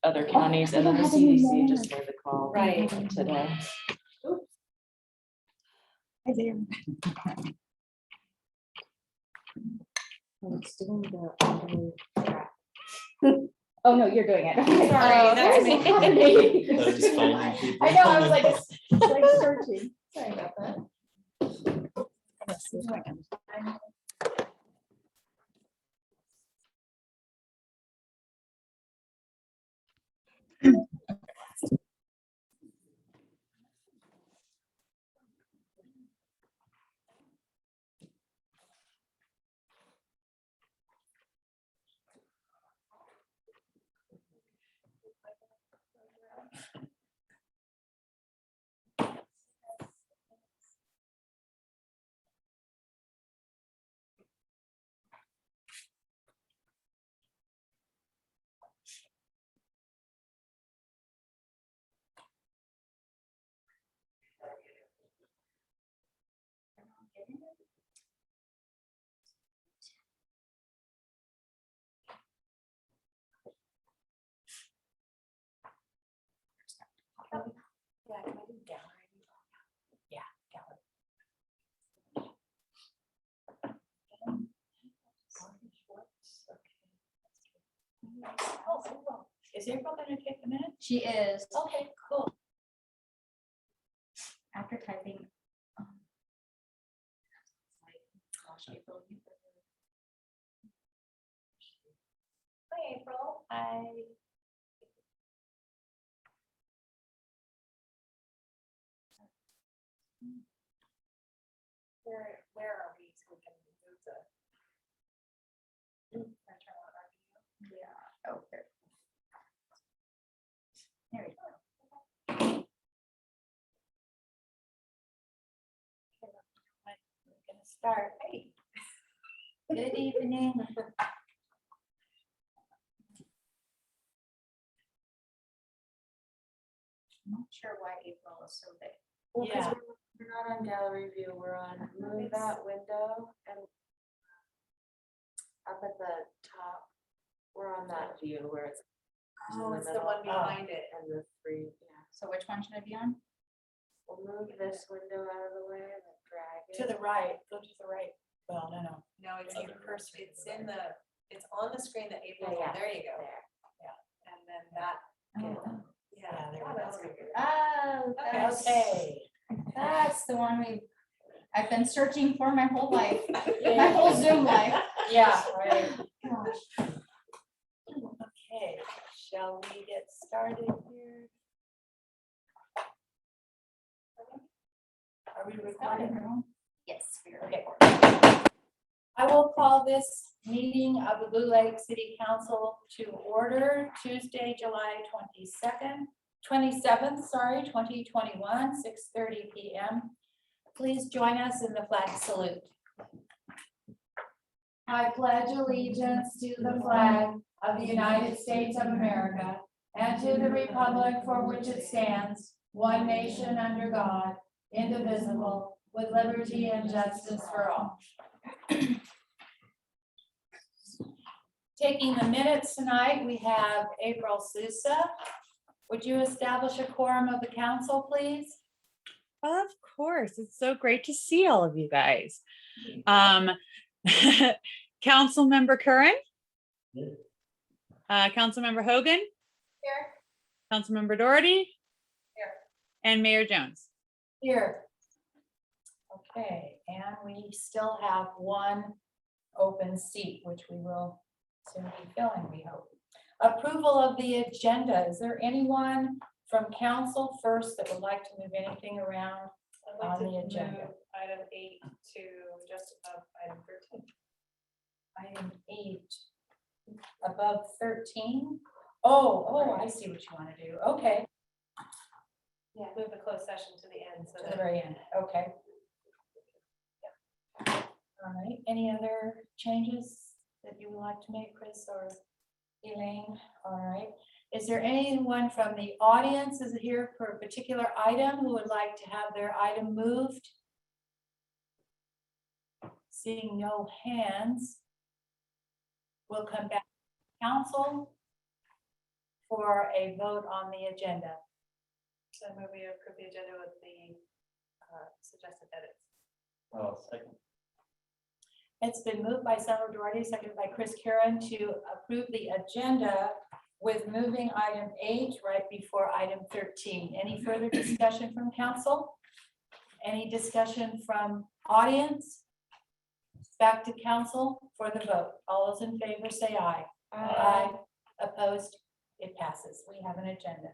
other counties, and then the CDC just gave a call today. Hi there. Oh no, you're doing it. Okay. Sorry, that's me. That is finding people. I know, I was like searching. Sorry about that. Is April going to take a minute? She is. Okay, cool. After typing. Hi, April. Hi. Where are we? So we can move the. Turn on our video. Yeah. Okay. There we go. We're gonna start. Hey. Good evening. I'm not sure why April is so big. Well, Yeah. because we're not on gallery view, we're on move that window and up at the top, we're on that view where it's. in Oh, it's the middle one behind it. And the three, yeah. So which one should I be on? We'll move this window out of the way and then drag it. To the right, go to the right. Well, no. No, it's your first, it's in the, it's on the screen that April, Yeah, yeah. there you go. There. And then that, Oh, yeah. there we oh, go. that's good. oh, Okay. that's the one I've been searching for my whole life, my whole Zoom life. Yeah, right. Gosh. Okay, shall we get started here? Are we recording? Yes, we are. Okay. I will call this meeting of the Blue Lake City Council to order Tuesday, July 27th, 2021, 6:30 p.m. Please join us in the flag salute. I pledge allegiance to the flag of the United States of America and to the republic for which it stands, one nation under God, indivisible, with liberty and justice for all. Taking the minutes tonight, we have April Sousa. Would you establish a quorum of the council, please? Of course. It's so great to see all of you guys. Councilmember Curran? Councilmember Hogan? Here. Councilmember Doherty? Here. And Mayor Jones. Here. Okay, and we still have one open seat, which we will soon be filling, we hope. Approval of the agenda. Is there anyone from council first that would like to move anything around I'd like on to the agenda? move item 8 to just above item 13. Item 8, above 13? Oh, I see what you want to do. Okay, Yeah, move the closed session to the end, so to the that very end. Okay. All right, any other changes that you would like to make, Chris or Elaine? All right. Is there anyone from the audience is here for a particular item who would like to have their item moved? Seeing no hands, we'll come back to council. for a vote on the agenda? So I move we approve the agenda with the suggested edits. Oh, second. It's been moved by Summer Doherty, seconded by Chris Karen to approve the agenda with moving item 8 right before item 13. Any further discussion from council? Any discussion from audience? Back to council for the vote. All those in favor say aye. Aye. Opposed? It passes. We have an agenda.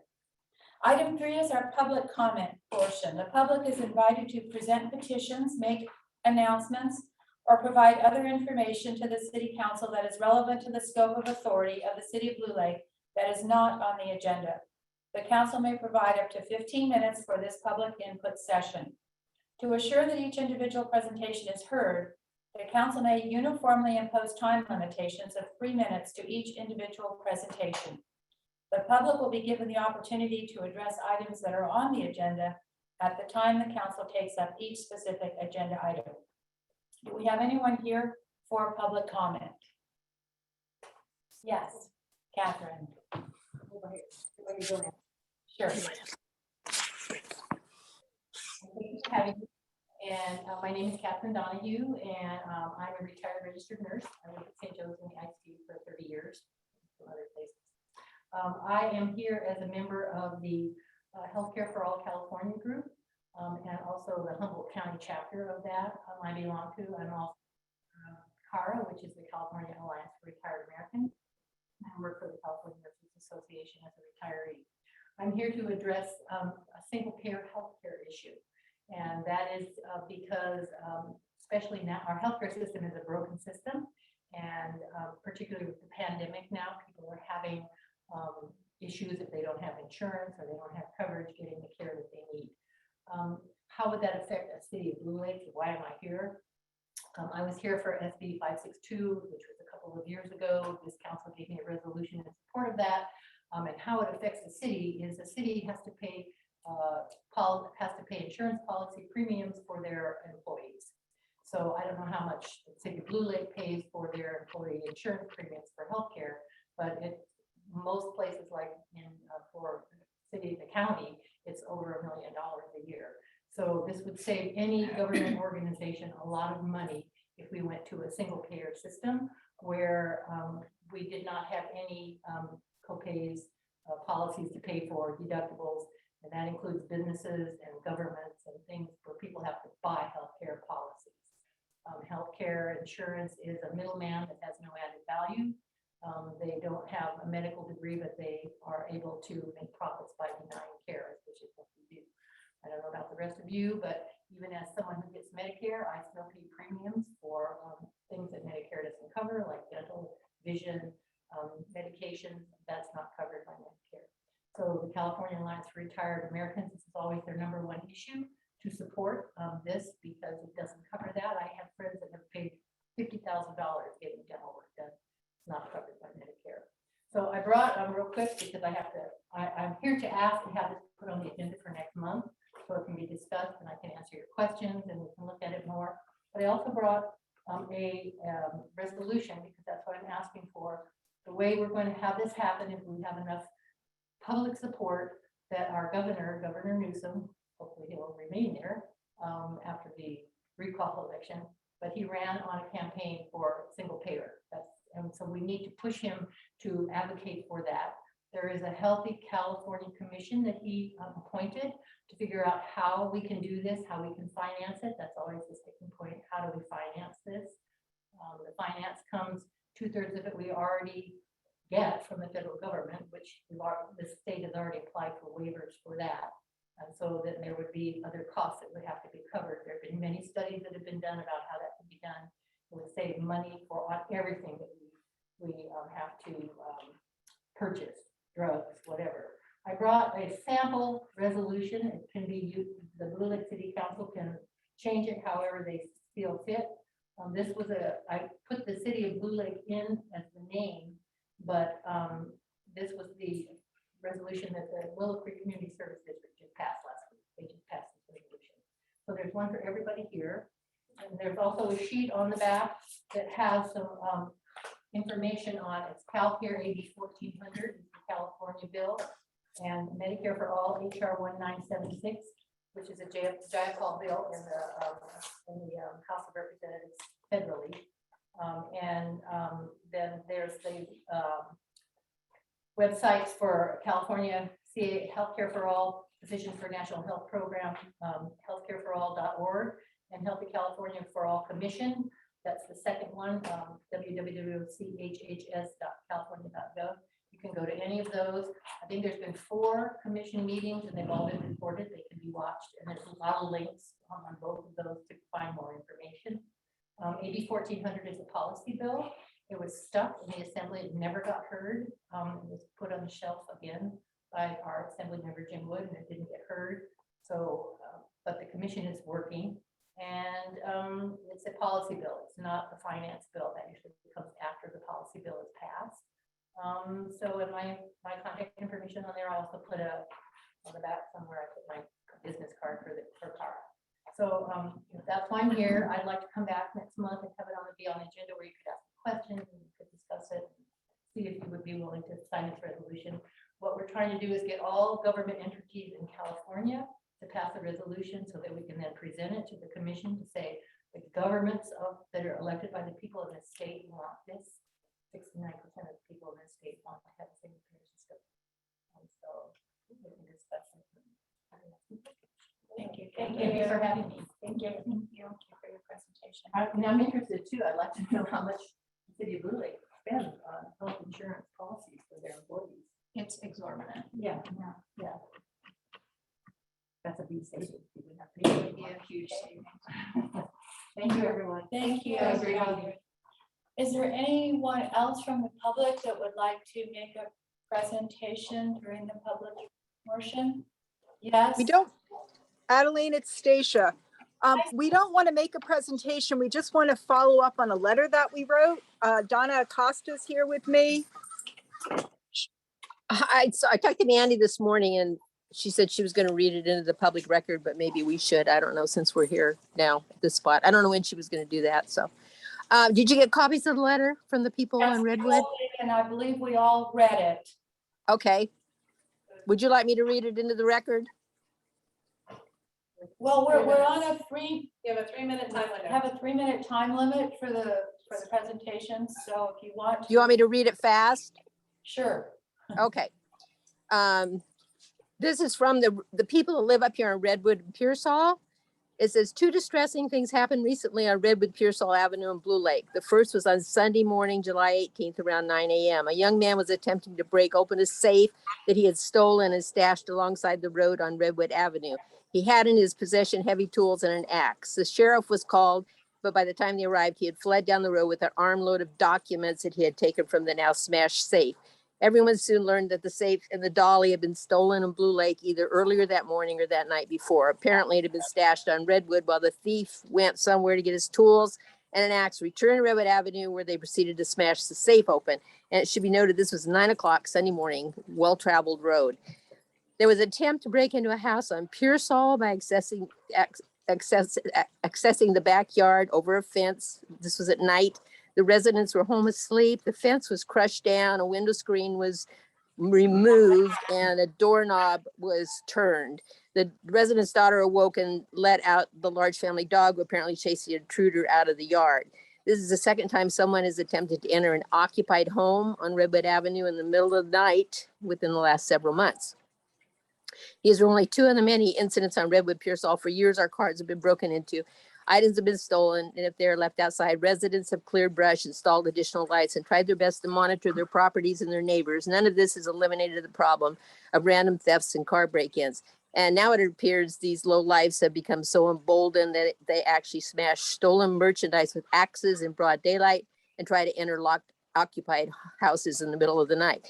Item 3 is our public comment portion. The public is invited to present petitions, make announcements, or provide other information to the city council that is relevant to the scope of authority of the city of Blue Lake that is not on the agenda. The council may provide up to 15 minutes for this public input session. To assure that each individual presentation is heard, the council may uniformly impose time limitations of 3 minutes to each individual presentation. The public will be given the opportunity to address items that are on the agenda at the time the council takes up each specific agenda item. Do we have anyone here for public comment? Yes, Catherine. Over here. What are you doing? Sure. Thank you for having me. And my name is Catherine Donahue, and I'm a retired registered nurse. I worked at St. Joe's in the ICU for 30 years, from other places. I am here as a member of the Healthcare for All California group, and also the Humboldt County chapter of that I belong to. I'm also CARA, which is the California Alliance for Retired Americans. I work for the California Nurses Association as a retiree. I'm here to address a single payer healthcare issue. And that is because, especially now, our healthcare system is a broken system. And particularly with the pandemic now, people are having issues if they don't have insurance or they don't have coverage getting the care that they need. How would that affect the city of Blue Lake? Why am I here? I was here for SB 562, which was a couple of years ago. This council gave me a resolution in support of that. And how it affects the city is the city has to pay insurance policy premiums for their employees. So I don't know how much the city of Blue Lake pays for their employee insurance premiums for healthcare, but most places like for city, the county, it's over $1 million a year. So this would save any government organization a lot of money if we went to a single payer system where we did not have any co-pays, policies to pay for, deductibles, and that includes businesses and governments and things where people have to buy healthcare policies. Healthcare insurance is a middleman that has no added value. They don't have a medical degree, but they are able to make profits by denying care, which is what we do. I don't know about the rest of you, but even as someone who gets Medicare, I still pay premiums for things that Medicare doesn't cover, like dental, vision, medication. That's not covered by Medicare. So the California Alliance for Retired Americans, this is always their #1 issue to support this because it doesn't cover that. I have friends that have paid $50,000 getting dental work done. It's not covered by Medicare. So I brought real quick because I'm here to ask and have this put on the agenda for next month so it can be discussed and I can answer your questions and we can look at it more. But I also brought a resolution because that's what I'm asking for. The way we're going to have this happen is we have enough public support that our Governor Newsom, hopefully he'll remain there after the recall election, but he ran on a campaign for single payer. And so we need to push him to advocate for that. There is a Healthy California Commission that he appointed to figure out how we can do this, how we can finance it. That's always the sticking point. How do we finance this? The finance comes, 2/3 of it we already get from the federal government, which the state has already applied for waivers for that. And so that there would be other costs that would have to be covered. There have been many studies that have been done about how that can be done. It would save money for everything that we have to purchase, drugs, whatever. I brought a sample resolution. It can be used, the Blue Lake City Council can change it however they feel fit. This was I put the city of Blue Lake in as the name, but this was the resolution that the Willow Creek Community Service District just passed last week. They just passed this resolution. So there's one for everybody here. And there's also a sheet on the back that has some information on, it's CalCare AB 1400, it's the California bill, and Medicare for All, HR 1976, which is a Jayapal bill in the House of Representatives federally. Then there's the websites for California CA Healthcare for All, Physicians for National Health Program, healthcareforall.org, and Healthy California for All Commission. That's the second one, www.chhs.california.gov. You can go to any of those. I think there's been 4 commission meetings and they've all been recorded. They can be watched, and there's a lot of links on both of those to find more information. AB 1400 is a policy bill. It was stuck in the assembly. It never got heard. It was put on the shelf again by our assembly member Jim Wood, and it didn't get heard. So, but the commission is working, and it's a policy bill. It's not the finance bill. That usually comes after the policy bill is passed. So in my contact information on there, I also put on the back somewhere, I put my business card for Cara. So that's why I'm here. I'd like to come back next month and have it on the agenda where you could ask questions and you could discuss it. See if you would be willing to sign this resolution. What we're trying to do is get all government entities in California to pass a resolution so that we can then present it to the commission to say the governments that are elected by the people in the state want this. 69% of the people in the state want to have a single payer system. And so we can discuss it. Thank you. Thank you for having me. Thank you. Thank you for your presentation. I'm interested too. I'd like to know how much the city of Blue Lake spends on health insurance policies for their employees. It's exorbitant. Yeah. That's a big savings. It would be a huge savings. Thank you, everyone. Thank you. Have a great evening. Is there anyone else from the public that would like to make a presentation during the public portion? Yes. We don't, Adeline, it's Stacia. We don't want to make a presentation. We just want to follow up on a letter that we wrote. Donna Acosta's here with me. I talked to Mandy this morning and she said she was going to read it into the public record, but maybe we should. I don't know, since we're here now at this spot. I don't know when she was going to do that. So did you get copies of the letter from the people on Redwood? And I believe we all read it. Okay. Would you like me to read it into the record? Well, we're on a free, You have a 3-minute time limit. have a 3-minute time limit for the presentation. So if you want, Do you want me to read it fast? sure. Okay. This is from the people who live up here on Redwood and Pearsall. It says 2 distressing things happened recently on Redwood Pearsall Avenue in Blue Lake. The first was on Sunday morning, July 18th, around 9 a.m. A young man was attempting to break open a safe that he had stolen and stashed alongside the road on Redwood Avenue. He had in his possession heavy tools and an axe. The sheriff was called, but by the time they arrived, he had fled down the road with an armload of documents that he had taken from the now smashed safe. Everyone soon learned that the safe and the dolly had been stolen in Blue Lake either earlier that morning or that night before. Apparently it had been stashed on Redwood while the thief went somewhere to get his tools and an axe, returned to Redwood Avenue where they proceeded to smash the safe open. And it should be noted this was 9 o'clock Sunday morning, well-traveled road. There was an attempt to break into a house on Pearsall by accessing the backyard over a fence. This was at night. The residents were home asleep. The fence was crushed down. A window screen was removed and a doorknob was turned. The resident's daughter awoke and let out the large family dog, who apparently chased the intruder out of the yard. This is the second time someone has attempted to enter an occupied home on Redwood Avenue in the middle of the night within the last several months. These are only 2 of the many incidents on Redwood Pearsall. For years, our cars have been broken into. Items have been stolen, and if they're left outside, residents have cleared brush, installed additional lights, and tried their best to monitor their properties and their neighbors. None of this has eliminated the problem of random thefts and car break-ins. And now it appears these low lives have become so emboldened that they actually smash stolen merchandise with axes in broad daylight and try to enter locked, occupied houses in the middle of the night.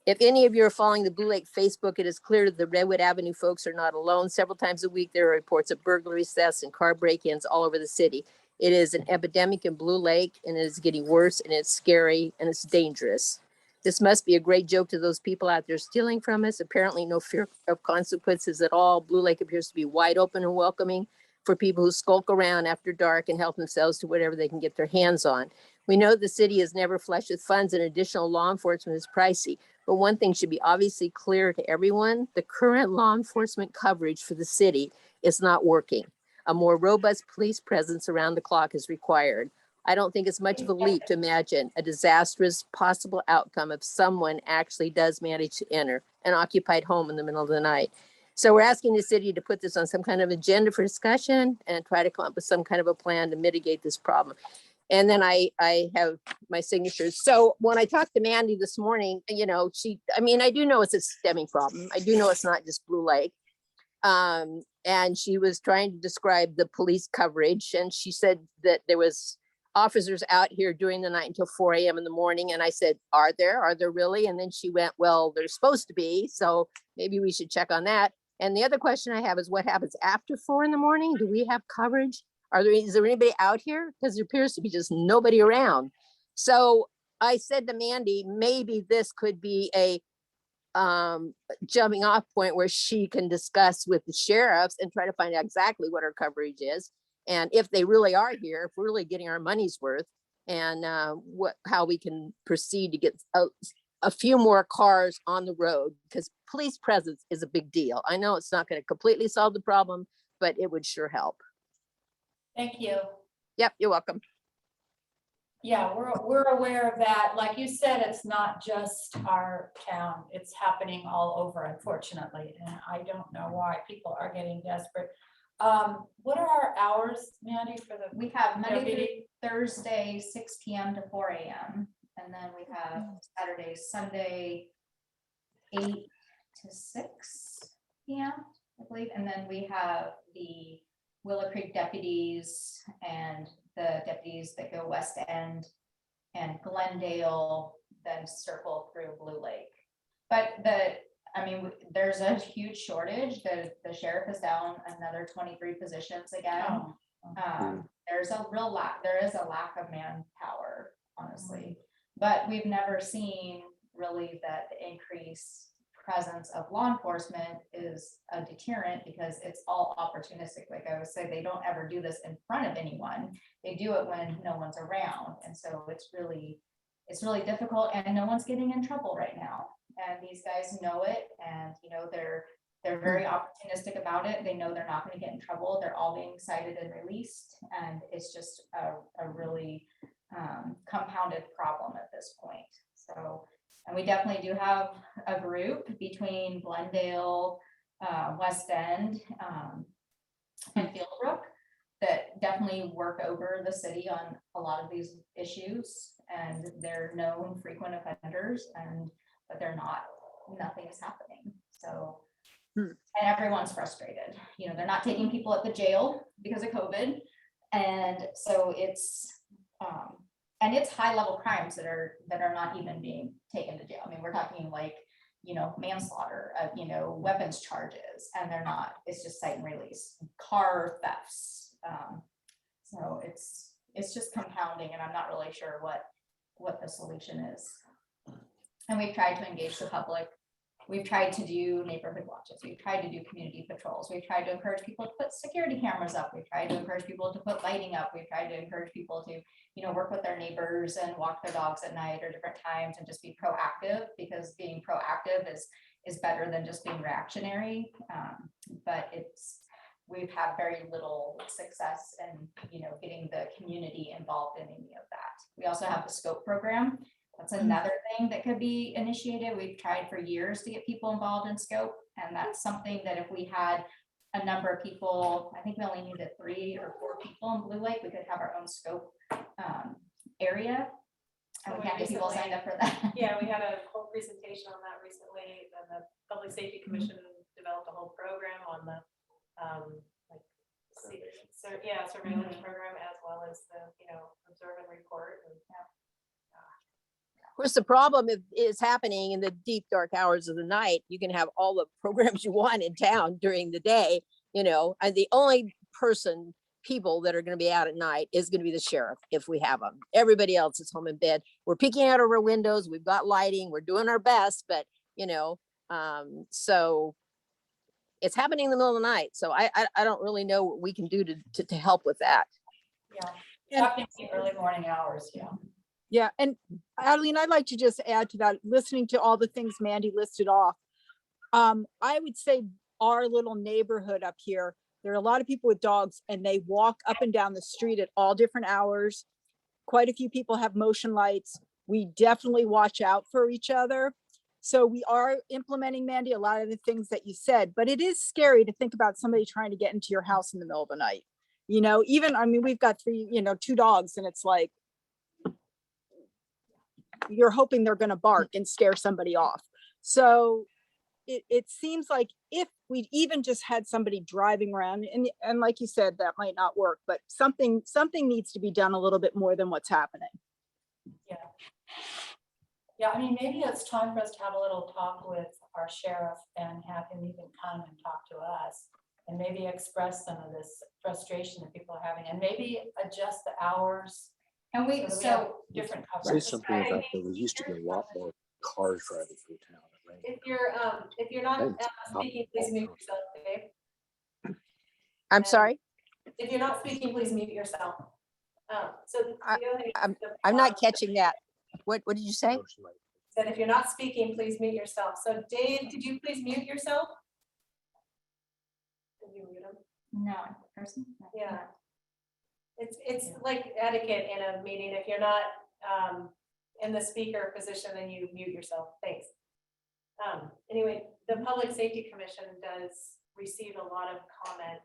If any of you are following the Blue Lake Facebook, it is clear that the Redwood Avenue folks are not alone. Several times a week, there are reports of burglaries, thefts, and car break-ins all over the city. It is an epidemic in Blue Lake, and it is getting worse, and it's scary, and it's dangerous. This must be a great joke to those people out there stealing from us. Apparently no fear of consequences at all. Blue Lake appears to be wide open and welcoming for people who skulk around after dark and help themselves to whatever they can get their hands on. We know the city is never flush with funds and additional law enforcement is pricey. But one thing should be obviously clear to everyone, the current law enforcement coverage for the city is not working. A more robust police presence around the clock is required. I don't think it's much of a leap to imagine a disastrous possible outcome if someone actually does manage to enter an occupied home in the middle of the night. So we're asking the city to put this on some kind of agenda for discussion and try to come up with some kind of a plan to mitigate this problem. And then I have my signatures. So when I talked to Mandy this morning, you know, I do know it's a systemic problem. I do know it's not just Blue Lake. And she was trying to describe the police coverage. And she said that there was officers out here during the night until 4 a.m. in the morning. And I said, are there really? And then she went, well, there's supposed to be. So maybe we should check on that. And the other question I have is what happens after 4 in the morning? Do we have coverage? Is there anybody out here? Because there appears to be just nobody around. So I said to Mandy, maybe this could be a jumping off point where she can discuss with the sheriffs and try to find out exactly what our coverage is. And if they really are here, if we're really getting our money's worth, and how we can proceed to get a few more cars on the road, because police presence is a big deal. I know it's not going to completely solve the problem, but it would sure help. Thank you. Yep, you're welcome. Yeah, we're aware of that. Like you said, it's not just our town. It's happening all over, unfortunately. And I don't know why people are getting desperate. What are our hours, Mandy, for the? We have Monday deputy? through Thursday, 6 p.m. to 4 a.m. And then we have Saturday, Sunday, 8 to 6 p.m., I believe. And then we have the Willow Creek deputies and the deputies that go West End and Glendale, then circle through Blue Lake. But there's a huge shortage. The sheriff is down another 23 positions again. Oh. There's a real lack. There is a lack of manpower, honestly. But we've never seen really that the increase presence of law enforcement is a deterrent because it's all opportunistic. Like I would say, they don't ever do this in front of anyone. They do it when no one's around. And so it's really difficult, and no one's getting in trouble right now. And these guys know it, and they're very opportunistic about it. They know they're not going to get in trouble. They're all being cited and released. And it's just a really compounded problem at this point. So, and we definitely do have a group between Glendale, West End, and Fieldbrook that definitely work over the city on a lot of these issues, and they're known frequent offenders, but nothing is happening. So, and everyone's frustrated. They're not taking people at the jail because of COVID. And so it's high level crimes that are not even being taken to jail. I mean, we're talking like, manslaughter, weapons charges, and they're not, it's just cite and release, car thefts. So it's just compounding, and I'm not really sure what the solution is. And we've tried to engage the public. We've tried to do neighborhood watches. We've tried to do community patrols. We've tried to encourage people to put security cameras up. We've tried to encourage people to put lighting up. We've tried to encourage people to, work with their neighbors and walk their dogs at night or different times and just be proactive, because being proactive is better than just being reactionary. But we've had very little success in, getting the community involved in any of that. We also have the SCOPE program. That's another thing that could be initiated. We've tried for years to get people involved in SCOPE, and that's something that if we had a number of people, I think we only needed 3 or 4 people in Blue Lake, we could have our own SCOPE area, and we can't get people signed up for that. Yeah, we had a whole presentation on that recently, and the Public Safety Commission developed a whole program on the surveillance program, as well as the observe and report. And Of course, the problem is happening in the deep, dark hours of the night. You can have all the programs you want in town during the day, and the only people that are going to be out at night is going to be the sheriff, if we have them. Everybody else is home in bed. We're peeking out of our windows. We've got lighting. We're doing our best, but so it's happening in the middle of the night. So I don't really know what we can do to help with that. Yeah, happening in the early morning hours. Yeah. Yeah, and Adeline, I'd like to just add to that, listening to all the things Mandy listed off. I would say our little neighborhood up here, there are a lot of people with dogs and they walk up and down the street at all different hours. Quite a few people have motion lights. We definitely watch out for each other. So we are implementing, Mandy, a lot of the things that you said, but it is scary to think about somebody trying to get into your house in the middle of the night. You know, even, I mean, we've got 2 dogs and it's like, you're hoping they're going to bark and scare somebody off. So it seems like if we even just had somebody driving around, and like you said, that might not work, but something needs to be done a little bit more than what's happening. Yeah. Yeah, I mean, maybe it's time for us to have a little talk with our sheriff and have him even come and talk to us and maybe express some of this frustration that people are having and maybe adjust the hours. And we, that we so have different Say coverage. something about there used to be a lot more cars driving through town. Right? If you're not Thanks. speaking, please mute yourself, Dave. I'm sorry, If you're not speaking, please mute yourself. So I'm not catching that. What did you say? Said if you're not speaking, please mute yourself. So Dave, could you please mute yourself? Did you mute him? no, person? Yeah. It's like etiquette in a meeting. If you're not in the speaker position, then you mute yourself. Thanks. Anyway, the Public Safety Commission does receive a lot of comment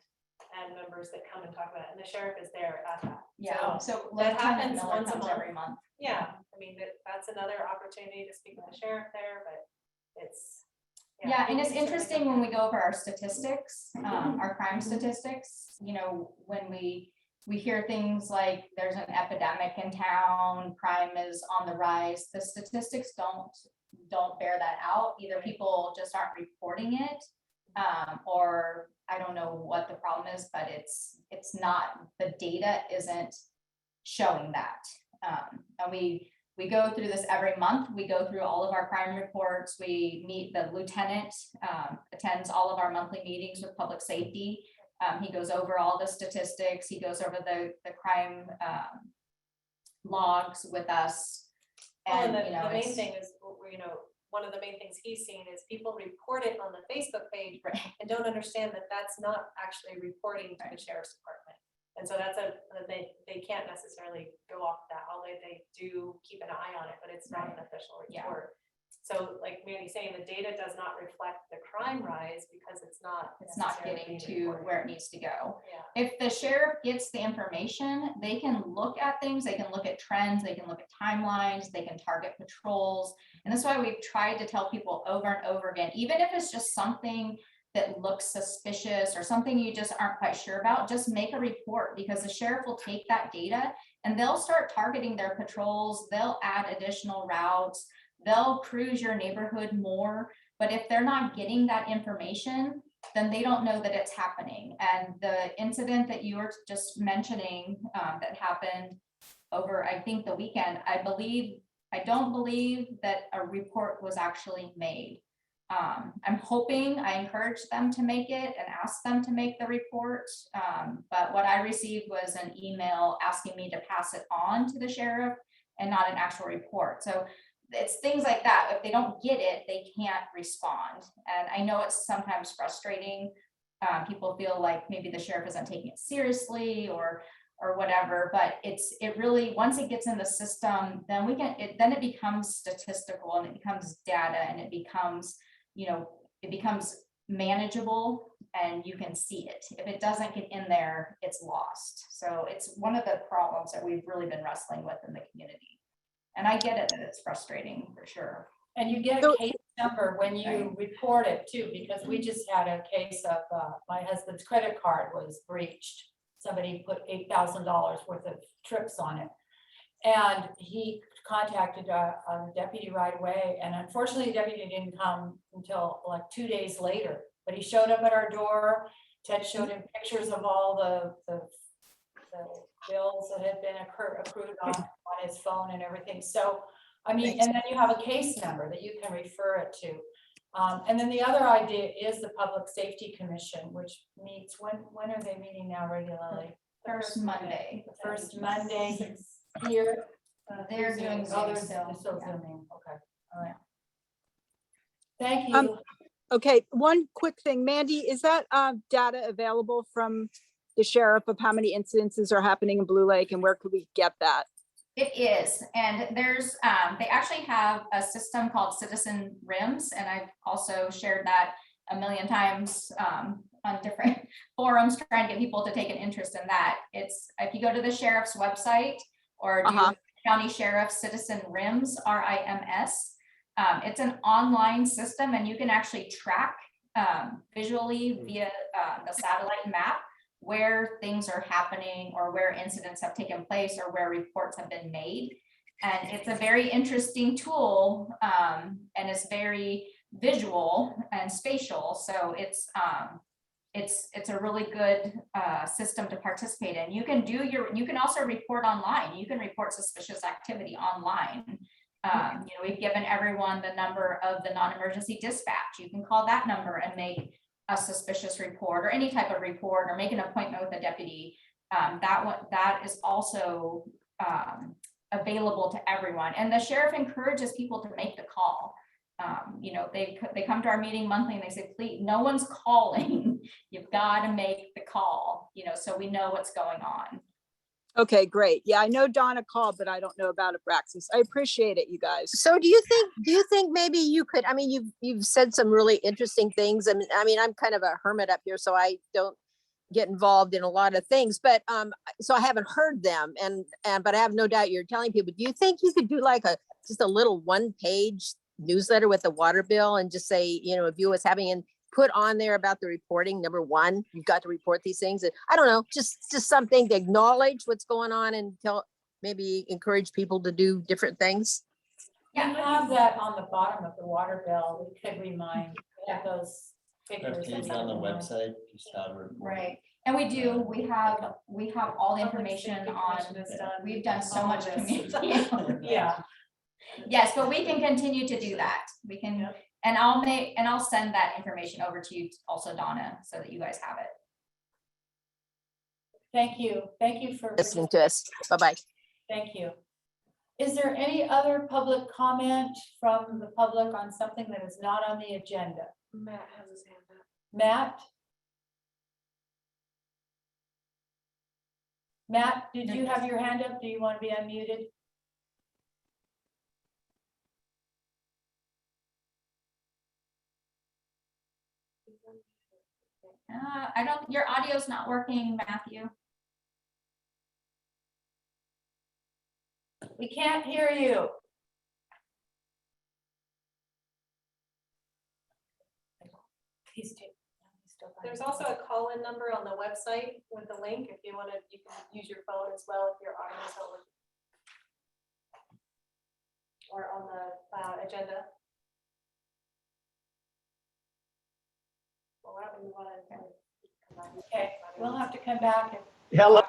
and members that come and talk about it, and the sheriff is there at that. Yeah, so that Lieutenant happens Miller once a comes month. every month. Yeah, I mean, that's another opportunity to speak with the sheriff there, but it's. Yeah, and it's certainly interesting come when we go over our statistics, our crime statistics, you know, when we hear things like there's an epidemic in town, crime is on the rise, the statistics don't bear that out. Either people just aren't reporting it, or I don't know what the problem is, but it's not, the data isn't showing that. And we go through this every month. We go through all of our crime reports. We meet, the lieutenant attends all of our monthly meetings with public safety. He goes over all the statistics. He goes over the crime logs with us. And And, the main thing is, one of the main things he's seen is people report it on the Facebook page and don't understand that that's not actually reporting to the sheriff's department. And so that's they can't necessarily go off that, although they do keep an eye on it, but it's not an official report. So like Mandy's saying, the data does not reflect the crime rise because it's not getting to where it needs to go. Yeah. If the sheriff gets the information, they can look at things, they can look at trends, they can look at timelines, they can target patrols. And that's why we've tried to tell people over and over again, even if it's just something that looks suspicious or something you just aren't quite sure about, just make a report, because the sheriff will take that data and they'll start targeting their patrols. They'll add additional routes. They'll cruise your neighborhood more. But if they're not getting that information, then they don't know that it's happening. And the incident that you were just mentioning that happened over, I think, the weekend, I don't believe that a report was actually made. I'm hoping, I encourage them to make it and ask them to make the report. But what I received was an email asking me to pass it on to the sheriff and not an actual report. So it's things like that. If they don't get it, they can't respond. And I know it's sometimes frustrating. People feel like maybe the sheriff isn't taking it seriously or whatever, but it really, once it gets in the system, then then it becomes statistical and it becomes data and it becomes, it becomes manageable and you can see it. If it doesn't get in there, it's lost. So it's one of the problems that we've really been wrestling with in the community. And I get it that it's frustrating for sure. And you get a case number when you report it too, because we just had a case of my husband's credit card was breached. Somebody put $8,000 worth of trips on it. And he contacted a deputy right away. And unfortunately, the deputy didn't come until like 2 days later, but he showed up at our door. Ted showed him pictures of all the bills that had been accrued on his phone and everything. So, I mean, and then you have a case number that you can refer it to. And then the other idea is the Public Safety Commission, which meets, when are they meeting now regularly? First Monday. The first Monday here. They're doing Oh, Zoom they're still. still Yeah. Zooming, okay, all right. Thank Um, you. Okay, one quick thing, Mandy, is that data available from the sheriff of how many incidences are happening in Blue Lake, and where could we get that? It is, and there's, they actually have a system called Citizen RIMS, and I've also shared that a million times on different forums, trying to get people to take an interest in that. It's, if you go to the sheriff's website or do county sheriff Citizen RIMS, RIMS, it's an online system, and you can actually track visually via the satellite map where things are happening or where incidents have taken place or where reports have been made. And it's a very interesting tool, and it's very visual and spatial. So it's a really good system to participate in. You can also report online. You can report suspicious activity online. We've given everyone the number of the non-emergency dispatch. You can call that number and make a suspicious report or any type of report, or make an appointment with a deputy. That is also available to everyone. And the sheriff encourages people to make the call. They come to our meeting monthly and they say, please, no one's calling. You've got to make the call, so we know what's going on. Okay, great. Yeah, I know Donna called, but I don't know about Abraxas. I appreciate it, you guys. So do you think maybe you could, I mean, you've said some really interesting things. I mean, I'm kind of a hermit up here, so I don't get involved in a lot of things, but so I haven't heard them, but I have no doubt you're telling people. Do you think you could do like just a little 1-page newsletter with the water bill and just say, view what's happening, and put on there about the reporting? Number one, you've got to report these things. And I don't know, just something to acknowledge what's going on and maybe encourage people to do different things. We have that on the bottom of the water bill. We could remind of those figures. Page on the website, just have her. Right. And we do, we have all the information on, we've done so much community. Yeah. Yes, but we can continue to do that. We can, and I'll send that information over to you also, Donna, so that you guys have it. Thank you. Thank you for Listening to us. Bye-bye. Thank you. Is there any other public comment from the public on something that is not on the agenda? Matt has his hand up. Matt? Matt, did you have your hand up? Do you want to be unmuted? Your audio's not working, Matthew. We can't hear you. Please do. There's also a call-in number on the website with the link. If you want to, you can use your phone as well if your audio is not working. Or on the agenda. Well, why don't we want to? Okay, we'll have to come back. Hello.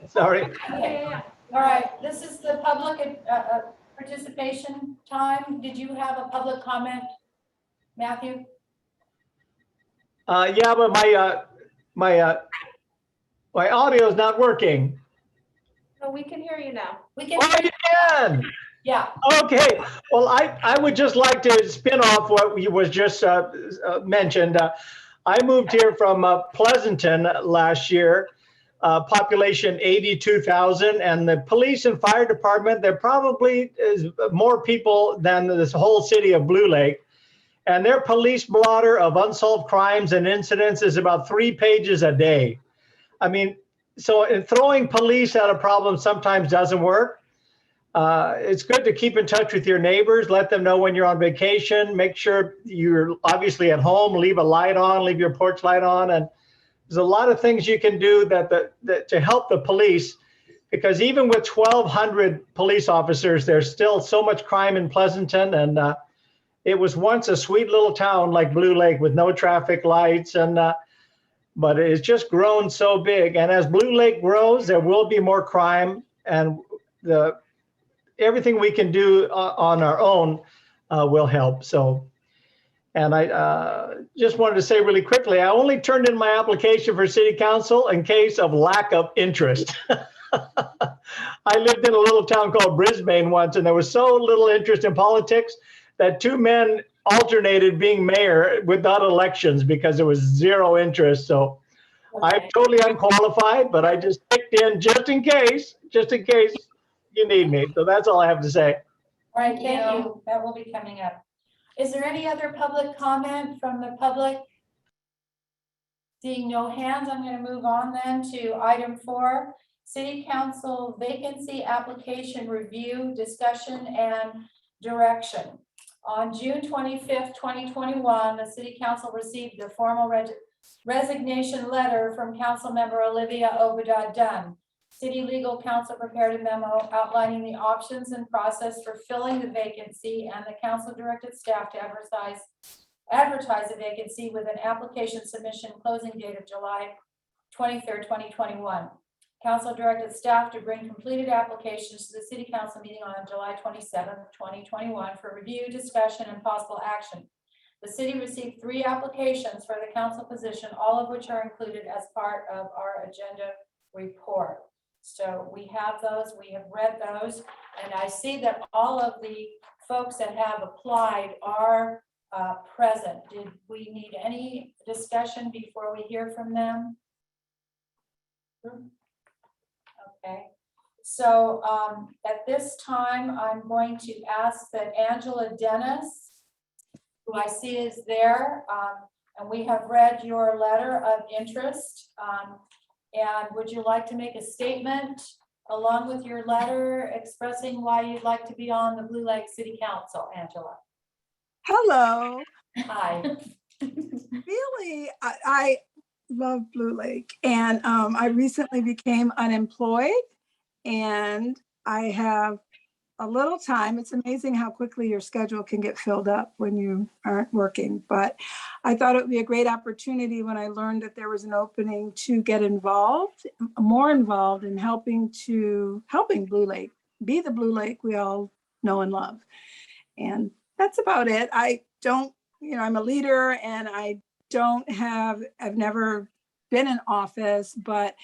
Sorry. Okay. All right, this is the public participation time. Did you have a public comment, Matthew? Yeah, but my audio is not working. No, we can hear you now. We can. Oh, you can. Yeah. Okay. Well, I would just like to spin off what was just mentioned. I moved here from Pleasanton last year, population 82,000, and the police and fire department, there probably is more people than this whole city of Blue Lake. And their police blotter of unsolved crimes and incidents is about 3 pages a day. I mean, so throwing police at a problem sometimes doesn't work. It's good to keep in touch with your neighbors, let them know when you're on vacation, make sure you're obviously at home, leave a light on, leave your porch light on. And there's a lot of things you can do that to help the police, because even with 1,200 police officers, there's still so much crime in Pleasanton. And it was once a sweet little town like Blue Lake with no traffic lights, but it's just grown so big. And as Blue Lake grows, there will be more crime, and everything we can do on our own will help. So, and I just wanted to say really quickly, I only turned in my application for city council in case of lack of interest. I lived in a little town called Brisbane once, and there was so little interest in politics that two men alternated being mayor without elections because there was zero interest. So I'm Okay. totally unqualified, but I just picked in just in case you need me. So that's all I have to say. All right, thank you. That will be coming up. Is there any other public comment from the public? Seeing no hands, I'm going to move on then to item 4, City Council vacancy application review, discussion, and direction. On June 25th, 2021, the City Council received the formal resignation letter from Councilmember Olivia Obada Dunn. City Legal Counsel prepared a memo outlining the options and process for filling the vacancy, and the council directed staff to advertise the vacancy with an application submission closing date of July 23rd, 2021. Council directed staff to bring completed applications to the City Council meeting on July 27th, 2021 for review, discussion, and possible action. The city received 3 applications for the council position, all of which are included as part of our agenda report. So we have those, we have read those, and I see that all of the folks that have applied are present. Did we need any discussion before we hear from them? Okay, so at this time, I'm going to ask that Angela Dennis, who I see is there, and we have read your letter of interest. And would you like to make a statement along with your letter expressing why you'd like to be on the Blue Lake City Council, Angela? Hello. Hi. Really, I love Blue Lake, and I recently became unemployed, and I have a little time. It's amazing how quickly your schedule can get filled up when you aren't working, but I thought it would be a great opportunity when I learned that there was an opening to get involved, more involved in helping Blue Lake be the Blue Lake we all know and love. And that's about it. I don't, I'm a leader, and I've never been in office, but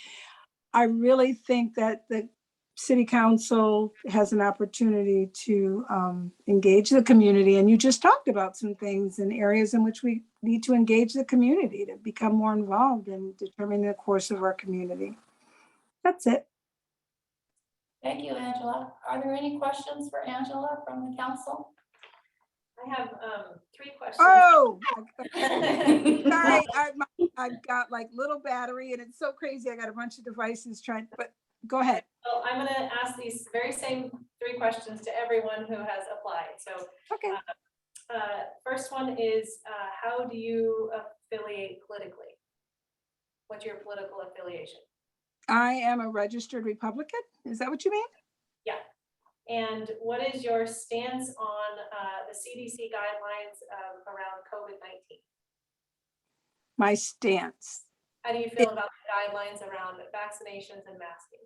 I really think that the City Council has an opportunity to engage the community. And you just talked about some things in areas in which we need to engage the community to become more involved in determining the course of our community. That's it. Thank you, Angela. Are there any questions for Angela from the council? I have 3 questions. Oh, sorry, I've got like little battery, and it's so crazy. I got a bunch of devices trying, but go ahead. Well, I'm going to ask these very same 3 questions to everyone who has applied. So, okay. First one is, how do you affiliate politically? What's your political affiliation? I am a registered Republican. Is that what you mean? Yeah. And what is your stance on the CDC guidelines around COVID-19? My stance. How do you feel about the guidelines around vaccinations and masking?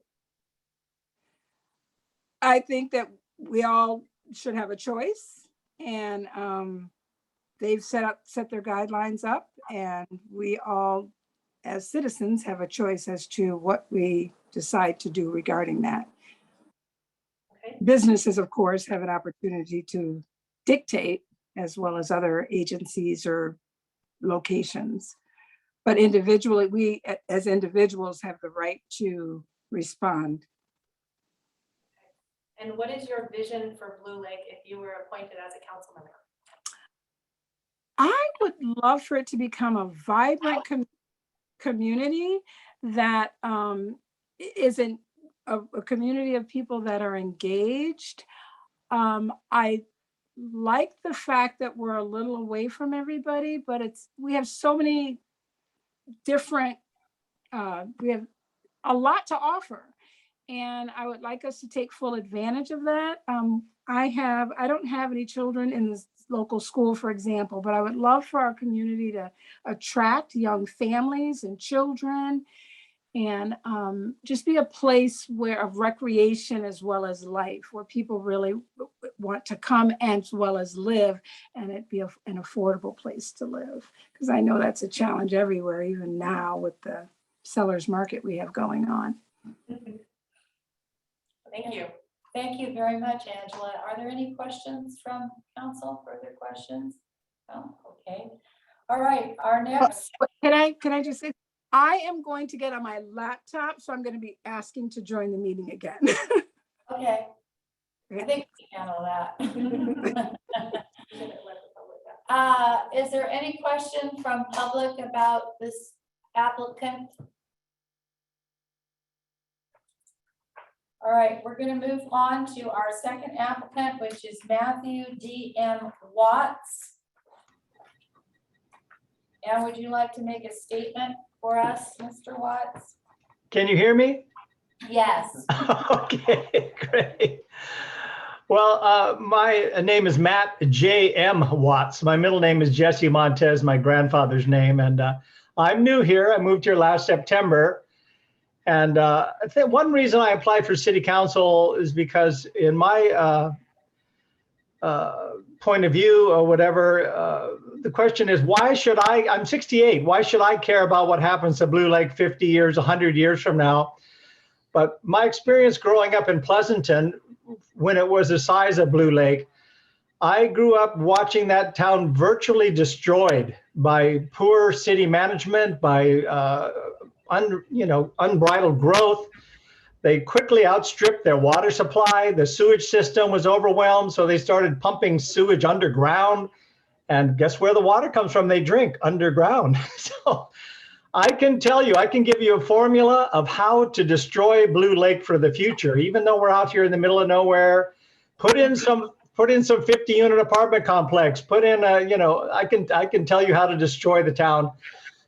I think that we all should have a choice, and they've set their guidelines up, and we all, as citizens, have a choice as to what we decide to do regarding that. Okay. Businesses, of course, have an opportunity to dictate, as well as other agencies or locations. But individually, we as individuals have the right to respond. And what is your vision for Blue Lake if you were appointed as a council member? I would love for it to become a vibrant community that isn't a community of people that are engaged. I like the fact that we're a little away from everybody, but we have so many different, we have a lot to offer. And I would like us to take full advantage of that. I don't have any children in the local school, for example, but I would love for our community to attract young families and children, and just be a place of recreation as well as life, where people really want to come as well as live, and it be an affordable place to live. Because I know that's a challenge everywhere, even now with the seller's market we have going on. Thank you. Thank you very much, Angela. Are there any questions from council? Further questions? No? Okay. All right, our next. Can I just say, I am going to get on my laptop, so I'm going to be asking to join the meeting again. Okay. I think we can handle that. Is there any question from public about this applicant? All right, we're going to move on to our second applicant, which is Matthew D.M. Watts. And would you like to make a statement for us, Mr. Watts? Can you hear me? Yes. Okay, great. Well, my name is Matt J.M. Watts. My middle name is Jesse Montez, my grandfather's name. And I'm new here. I moved here last September. And I think one reason I applied for city council is because in my point of view or whatever, the question is, why should I'm 68. Why should I care about what happens to Blue Lake 50 years, 100 years from now? But my experience growing up in Pleasanton, when it was the size of Blue Lake, I grew up watching that town virtually destroyed by poor city management, by unbridled growth. They quickly outstripped their water supply. The sewage system was overwhelmed, so they started pumping sewage underground. And guess where the water comes from? They drink underground. So I can tell you, I can give you a formula of how to destroy Blue Lake for the future. Even though we're out here in the middle of nowhere, put in some 50-unit apartment complex. Put in I can tell you how to destroy the town.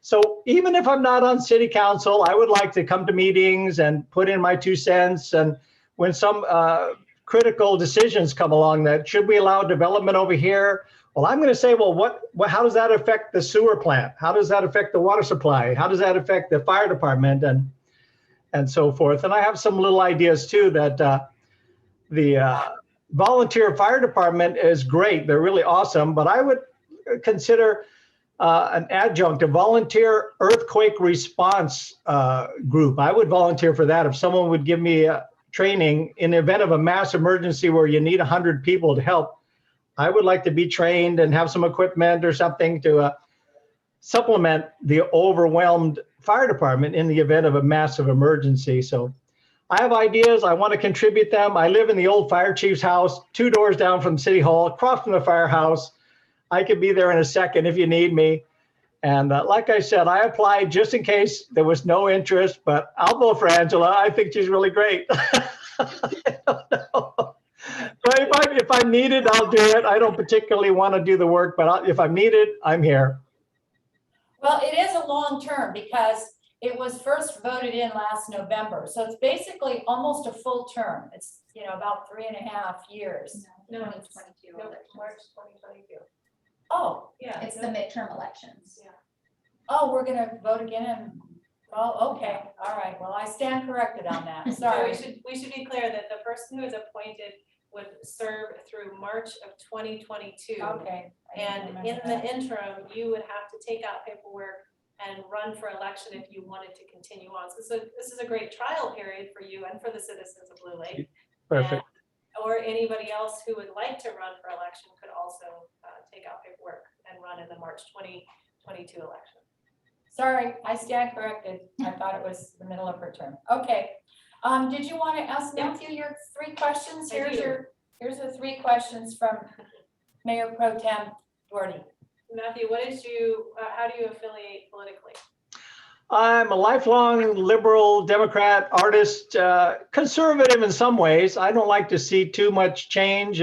So even if I'm not on city council, I would like to come to meetings and put in my 2 cents. And when some critical decisions come along, that should we allow development over here? Well, I'm going to say, well, how does that affect the sewer plant? How does that affect the water supply? How does that affect the fire department and so forth? And I have some little ideas too that the volunteer fire department is great. They're really awesome, but I would consider an adjunct, a volunteer earthquake response group. I would volunteer for that if someone would give me training in the event of a mass emergency where you need 100 people to help. I would like to be trained and have some equipment or something to supplement the overwhelmed fire department in the event of a massive emergency. So I have ideas. I want to contribute them. I live in the old fire chief's house, 2 doors down from City Hall, across from the firehouse. I could be there in a second if you need me. And like I said, I applied just in case there was no interest, but I'll vote for Angela. I think she's really great. I don't know. But if I'm needed, I'll do it. I don't particularly want to do the work, but if I'm needed, I'm here. Well, it is a long term because it was first voted in last November. So it's basically almost a full term. It's, about 3.5 years. No, it's 22. No, March 2022. Oh, Yeah. It's the midterm elections. Yeah. oh, we're gonna vote again. Oh, okay. All right. Well, I stand corrected on that. Sorry. So we should be clear that the person who is appointed would serve through March of 2022. Okay. And in the interim, you would have to take out paperwork and run for election if you wanted to continue on. So this is a great trial period for you and for the citizens of Blue Lake. Perfect. Or anybody else who would like to run for election could also take out paperwork and run in the March 2022 election. Sorry, I stand corrected. I thought it was the middle of her term. Okay. Did you want to ask Matthew your 3 questions? Here's the 3 questions from Mayor Pro Tem Doherty. Matthew, how do you affiliate politically? I'm a lifelong liberal Democrat artist, conservative in some ways. I don't like to see too much change.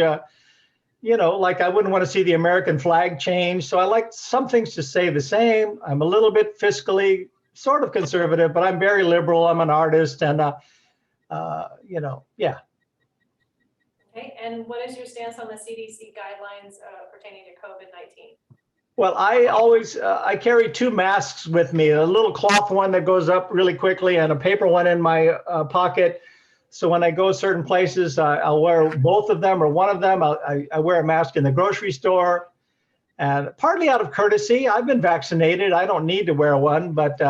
Like I wouldn't want to see the American flag change. So I like some things to stay the same. I'm a little bit fiscally sort of conservative, but I'm very liberal. I'm an artist and, yeah. Okay, and what is your stance on the CDC guidelines pertaining to COVID-19? Well, I always, I carry 2 masks with me, a little cloth one that goes up really quickly and a paper one in my pocket. So when I go certain places, I'll wear both of them or one of them. I wear a mask in the grocery store, and partly out of courtesy. I've been vaccinated. I don't need to wear one, but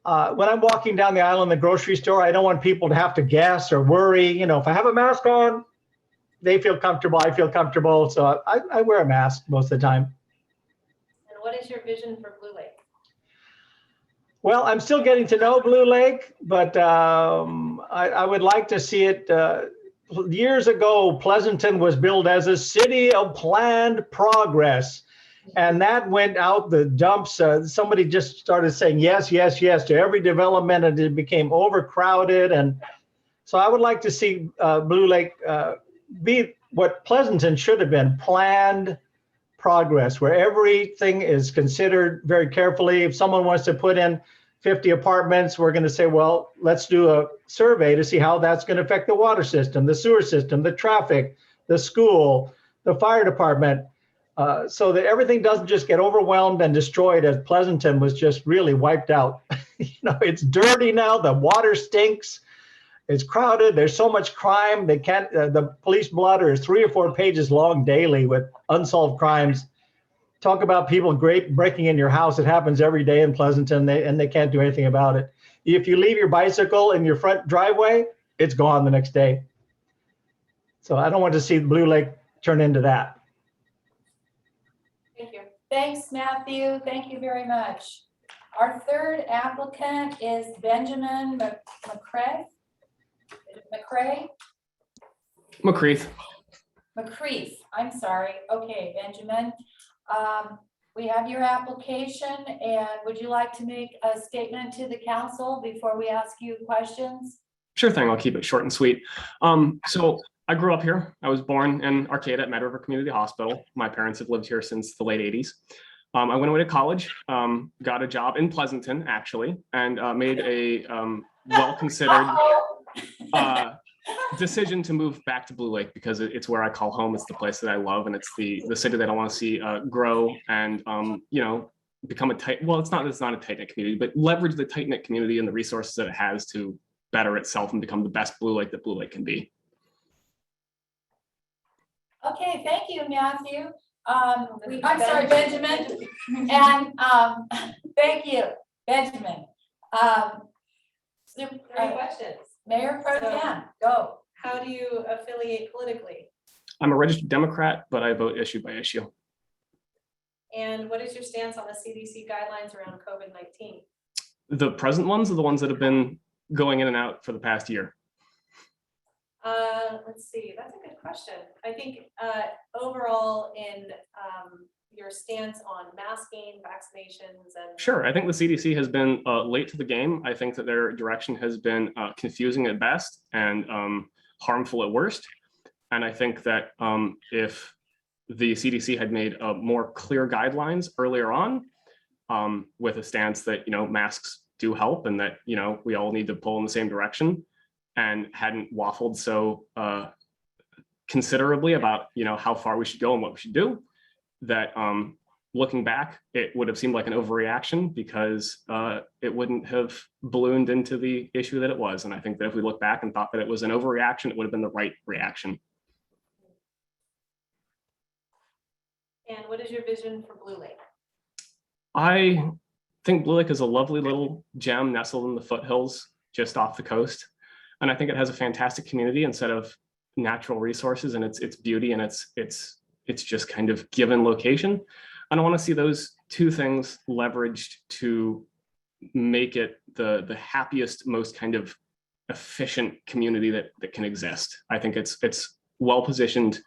when I'm walking down the aisle in the grocery store, I don't want people to have to guess or worry. You know, if I have a mask on, they feel comfortable, I feel comfortable. So I wear a mask most of the time. And what is your vision for Blue Lake? Well, I'm still getting to know Blue Lake, but I would like to see it. Years ago, Pleasanton was billed as a city of planned progress. And that went out the dumps. Somebody just started saying yes, yes, yes to every development, and it became overcrowded. And so I would like to see Blue Lake be what Pleasanton should have been, planned progress, where everything is considered very carefully. If someone wants to put in 50 apartments, we're going to say, well, let's do a survey to see how that's going to affect the water system, the sewer system, the traffic, the school, the fire department, so that everything doesn't just get overwhelmed and destroyed as Pleasanton was just really wiped out. You know, it's dirty now, the water stinks, it's crowded, there's so much crime, they can't, the police blotter is 3 or 4 pages long daily with unsolved crimes. Talk about people breaking in your house. It happens every day in Pleasanton, and they can't do anything about it. If you leave your bicycle in your front driveway, it's gone the next day. So I don't want to see Blue Lake turn into that. Thank you. Thanks, Matthew. Thank you very much. Our third applicant is Benjamin Mccray. Mccray. McCreef, I'm sorry. Okay, Benjamin. We have your application, and would you like to make a statement to the council before we ask you questions? Sure thing. I'll keep it short and sweet. So I grew up here. I was born in Arcata at Mad River Community Hospital. My parents have lived here since the late 80s. I went away to college, got a job in Pleasanton, actually, and made a well-considered decision to move back to Blue Lake because it's where I call home. It's the place that I love, and it's the city that I want to see grow and you know, become a tight. Well, it's not a tight-knit community, but leverage the tight-knit community and the resources that it has to better itself and become the best Blue Lake that Blue Lake can be. Okay, thank you, Matthew. I'm sorry, Benjamin. And thank you, Benjamin. Three questions. Mayor Pro So- Tem, go. How do you affiliate politically? I'm a registered Democrat, but I vote issue by issue. And what is your stance on the CDC guidelines around COVID-19? The present ones are the ones that have been going in and out for the past year. Let's see, that's a good question. I think overall in your stance on masking, vaccinations, and Sure, I think the CDC has been late to the game. I think that their direction has been confusing at best and harmful at worst. And I think that if the CDC had made more clear guidelines earlier on, with a stance that, you know, masks do help and that, you know, we all need to pull in the same direction, and hadn't waffled so considerably about, you know, how far we should go and what we should do, that looking back, it would have seemed like an overreaction because it wouldn't have ballooned into the issue that it was. And I think that if we look back and thought that it was an overreaction, it would have been the right reaction. And what is your vision for Blue Lake? I think Blue Lake is a lovely little gem nestled in the foothills just off the coast. And I think it has a fantastic community and set of natural resources and its beauty and its just kind of given location. And I want to see those two things leveraged to make it the happiest, most kind of efficient community that can exist. I think it's well positioned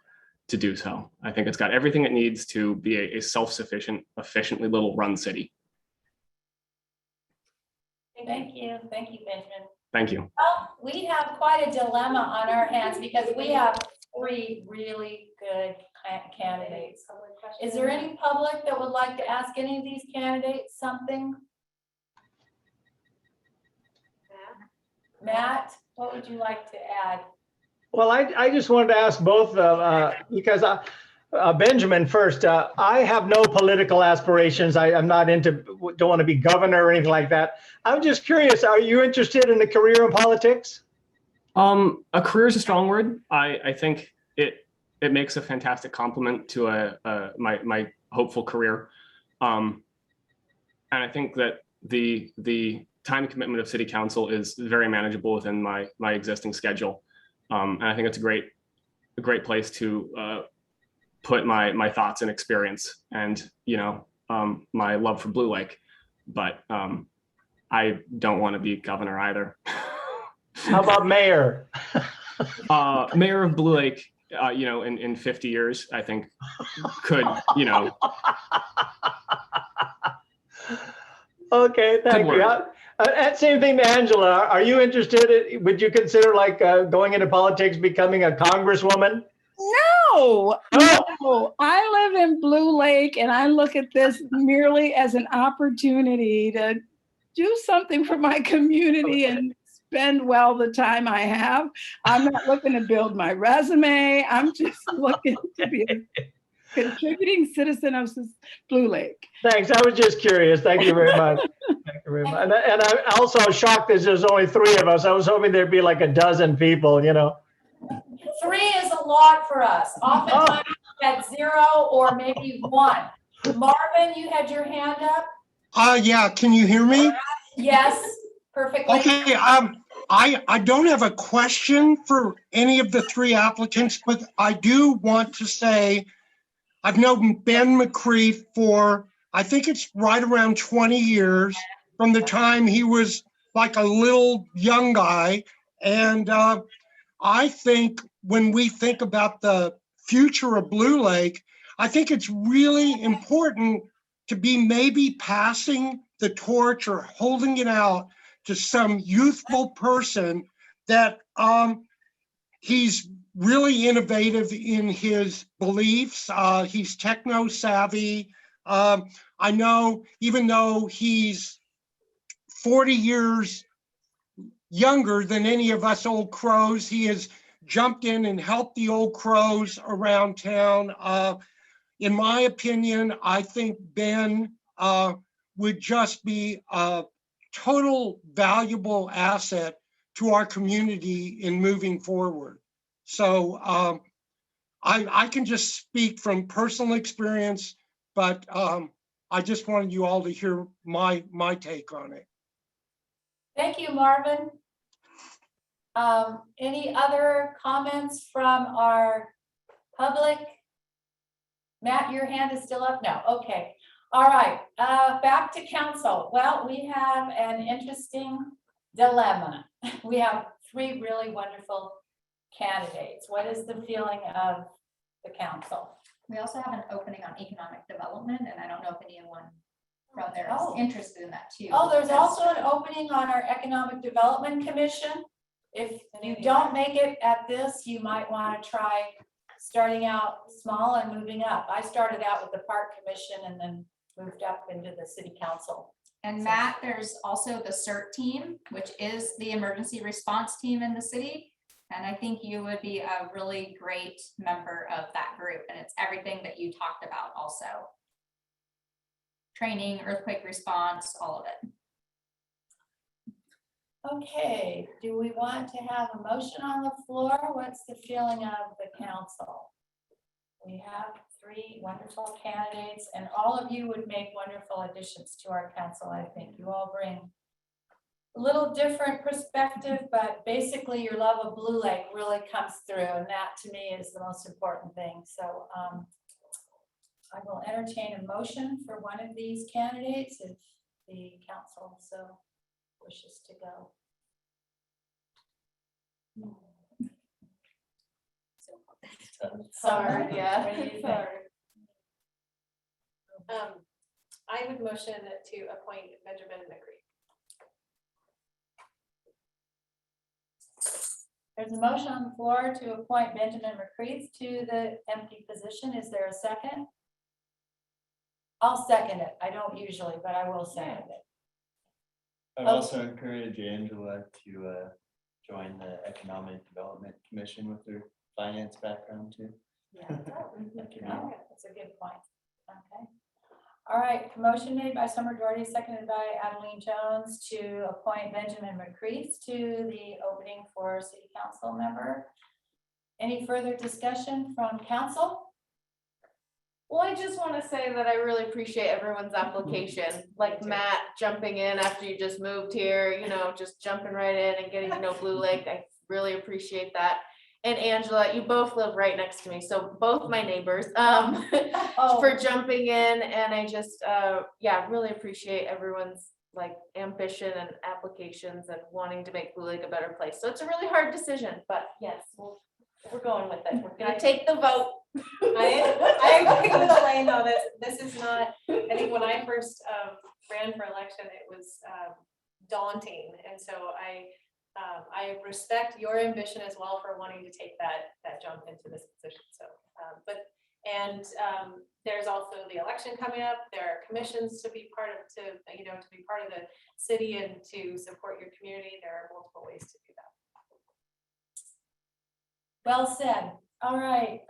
to do so. I think it's got everything it needs to be a self-sufficient, efficiently little run city. Thank you, Benjamin. Thank you. Well, we have quite a dilemma on our hands because we have 3 really good candidates. Is there any public that would like to ask any of these candidates something? Matt, what would you like to add? Well, I just wanted to ask both because Benjamin first. I have no political aspirations. I'm not don't want to be governor or anything like that. I'm just curious. Are you interested in a career in politics? A career is a strong word. I think it makes a fantastic compliment to my hopeful career, and I think that the time commitment of city council is very manageable within my existing schedule. And I think it's a great place to put my thoughts and experience and, my love for Blue Lake. But I don't want to be governor either. How about mayor? Mayor of Blue Lake, in 50 years, I think could, Okay, thank you. Same thing to Angela. Are you interested? Would you consider like going into politics, becoming a congresswoman? No, no, I live in Blue Lake and I look at this merely as an opportunity to do something for my community and spend well the time I have. I'm not looking to build my resume. I'm just looking to be a contributing citizen of Blue Lake. Thanks. I was just curious. Thank you very much. Thank you very much. And I'm also shocked that there's only 3 of us. I was hoping there'd be like a dozen people, 3 is a lot for us. Oftentimes we had 0 or maybe 1. Marvin, you had your hand up? Yeah, can you hear me? Yes, perfectly. Okay, I don't have a question for any of the 3 applicants, but I do want to say I've known Ben Mccray for, I think it's right around 20 years, from the time he was like a little young guy. And I think when we think about the future of Blue Lake, I think it's really important to be maybe passing the torch or holding it out to some youthful person that he's really innovative in his beliefs. He's techno savvy. I know even though he's 40 years younger than any of us old crows, he has jumped in and helped the old crows around town. In my opinion, I think Ben would just be a total valuable asset to our community in moving forward. So I can just speak from personal experience, but I just wanted you all to hear my take on it. Thank you, Marvin. Any other comments from our public? Matt, your hand is still up? No, okay. All right, back to council. Well, we have an interesting dilemma. We have 3 really wonderful candidates. What is the feeling of the council? We also have an opening on economic development, and I don't know if anyone from there is Oh. interested in that too. Oh, there's also an opening on our Economic Development Commission. If you don't make it at this, you might want to try starting out small and moving up. I started out with the Park Commission and then moved up into the City Council. And Matt, there's also the CERT team, which is the emergency response team in the city. And I think you would be a really great member of that group. And it's everything that you talked about also. Training, earthquake response, all of it. Okay, do we want to have a motion on the floor? What's the feeling of the council? We have 3 wonderful candidates, and all of you would make wonderful additions to our council. I think you all bring a little different perspective, but basically your love of Blue Lake really comes through, and that to me is the most important thing. So I will entertain a motion for one of these candidates if the council so wishes to go. Sorry, yeah. What do you think? Sorry. I would motion to appoint Benjamin Mccray. There's a motion on the floor to appoint Benjamin Mccray to the empty position. Is there a second? I'll second it. I don't usually, but I will second it. I'd also encourage Angela to join the Economic Development Commission with her finance background too. Yeah, that's a good point. Okay. All right, motion made by Summer Doherty, seconded by Adeline Jones to appoint Benjamin Mccray to the opening for city council member. Any further discussion from council? Well, I just want to say that I really appreciate everyone's application, like Matt jumping in after you just moved here, you know, just jumping right in and getting to know Blue Lake. I really appreciate that. And Angela, you both live right next to me, so both my neighbors, for jumping in. And I just, yeah, really appreciate everyone's like ambition and applications and wanting to make Blue Lake a better place. So it's a really hard decision, but yes, we're going with it. We're gonna take the vote. I agree with Elaine though, that this is not, I think when I first ran for election, it was daunting. And so I respect your ambition as well for wanting to take that jump into this position. So, there's also the election coming up. There are commissions to be part of, to be part of the city and to support your community. There are multiple ways to do that. Well said. All right.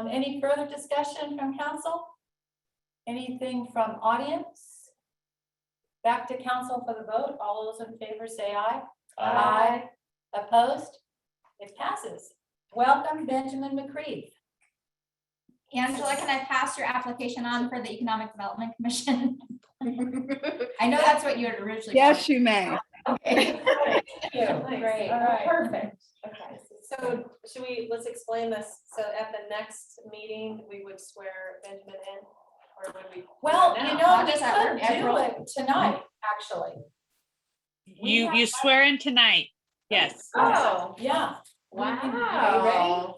Any further discussion from council? Anything from audience? Back to council for the vote. All those in favor say aye. Aye. Opposed? It passes. Welcome, Benjamin Mccray. Angela, can I pass your application on for the Economic Development Commission? I know that's what you had originally. Yes, you may. Okay. Thank you. Great. All right. Perfect. Okay, so let's explain this. So at the next meeting, we would swear Benjamin in, or would we? Well, do it you now? know, How we does that could work, do April? it tonight, actually. You swear in tonight. Yes. Oh, Yeah. wow.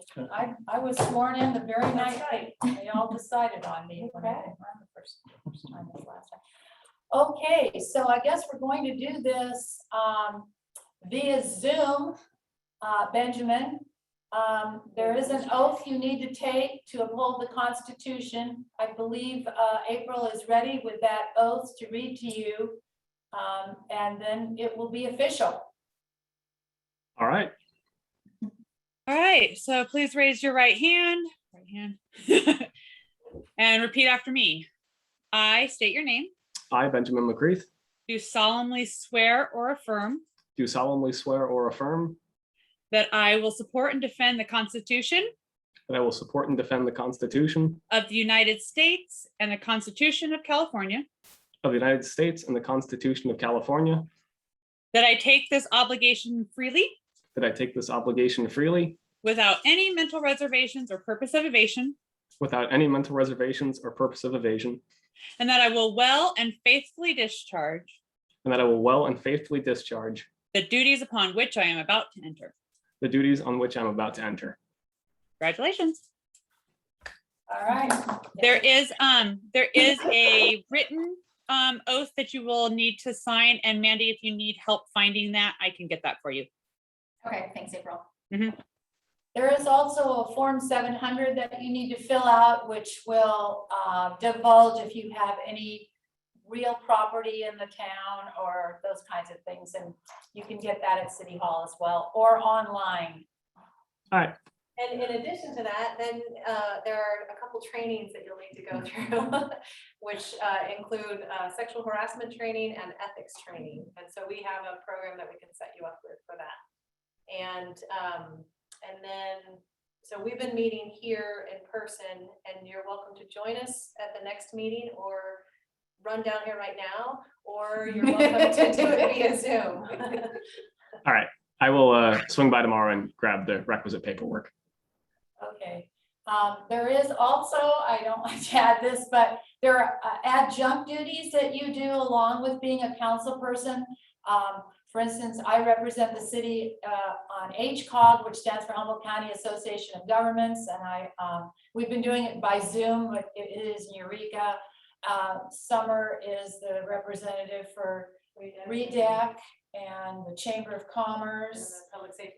I was sworn in the very night they all decided on me when I didn't run the first time this last time. Okay, so I guess we're going to do this via Zoom, Benjamin. There is an oath you need to take to uphold the Constitution. I believe April is ready with that oath to read to you, and then it will be official. All right. All right, so please raise your right hand, and repeat after me. I state your name. I, Benjamin Mccray, Do solemnly swear or affirm do solemnly swear or affirm that I will support and defend the Constitution that I will support and defend the Constitution of the United States and the Constitution of California, of the United States and the Constitution of California, that I take this obligation freely that I take this obligation freely without any mental reservations or purpose of evasion, without any mental reservations or purpose of evasion, and that I will well and faithfully discharge and that I will well and faithfully discharge the duties upon which I am about to enter. the duties on which I'm about to enter. Congratulations. All right. There is a written oath that you will need to sign, and Mandy, if you need help finding that, I can get that for you. Okay, thanks, April. There is also a Form 700 that you need to fill out, which will divulge if you have any real property in the town or those kinds of things. And you can get that at City Hall as well, or online. All right. And in addition to that, then there are a couple trainings that you'll need to go through, which include sexual harassment training and ethics training. And so we have a program that we can set you up with for that. And then, so we've been meeting here in person, and you're welcome to join us at the next meeting or run down here right now, or you're welcome to do it via Zoom. All right. I will swing by tomorrow and grab the requisite paperwork. Okay. There is also, I don't like to add this, but there are adjunct duties that you do along with being a council person. For instance, I represent the city on HCOG, which stands for Humboldt County Association of Governments, and we've been doing it by Zoom, but it is in Eureka. Summer is the representative for REDAC and the Chamber of Commerce. Public safety.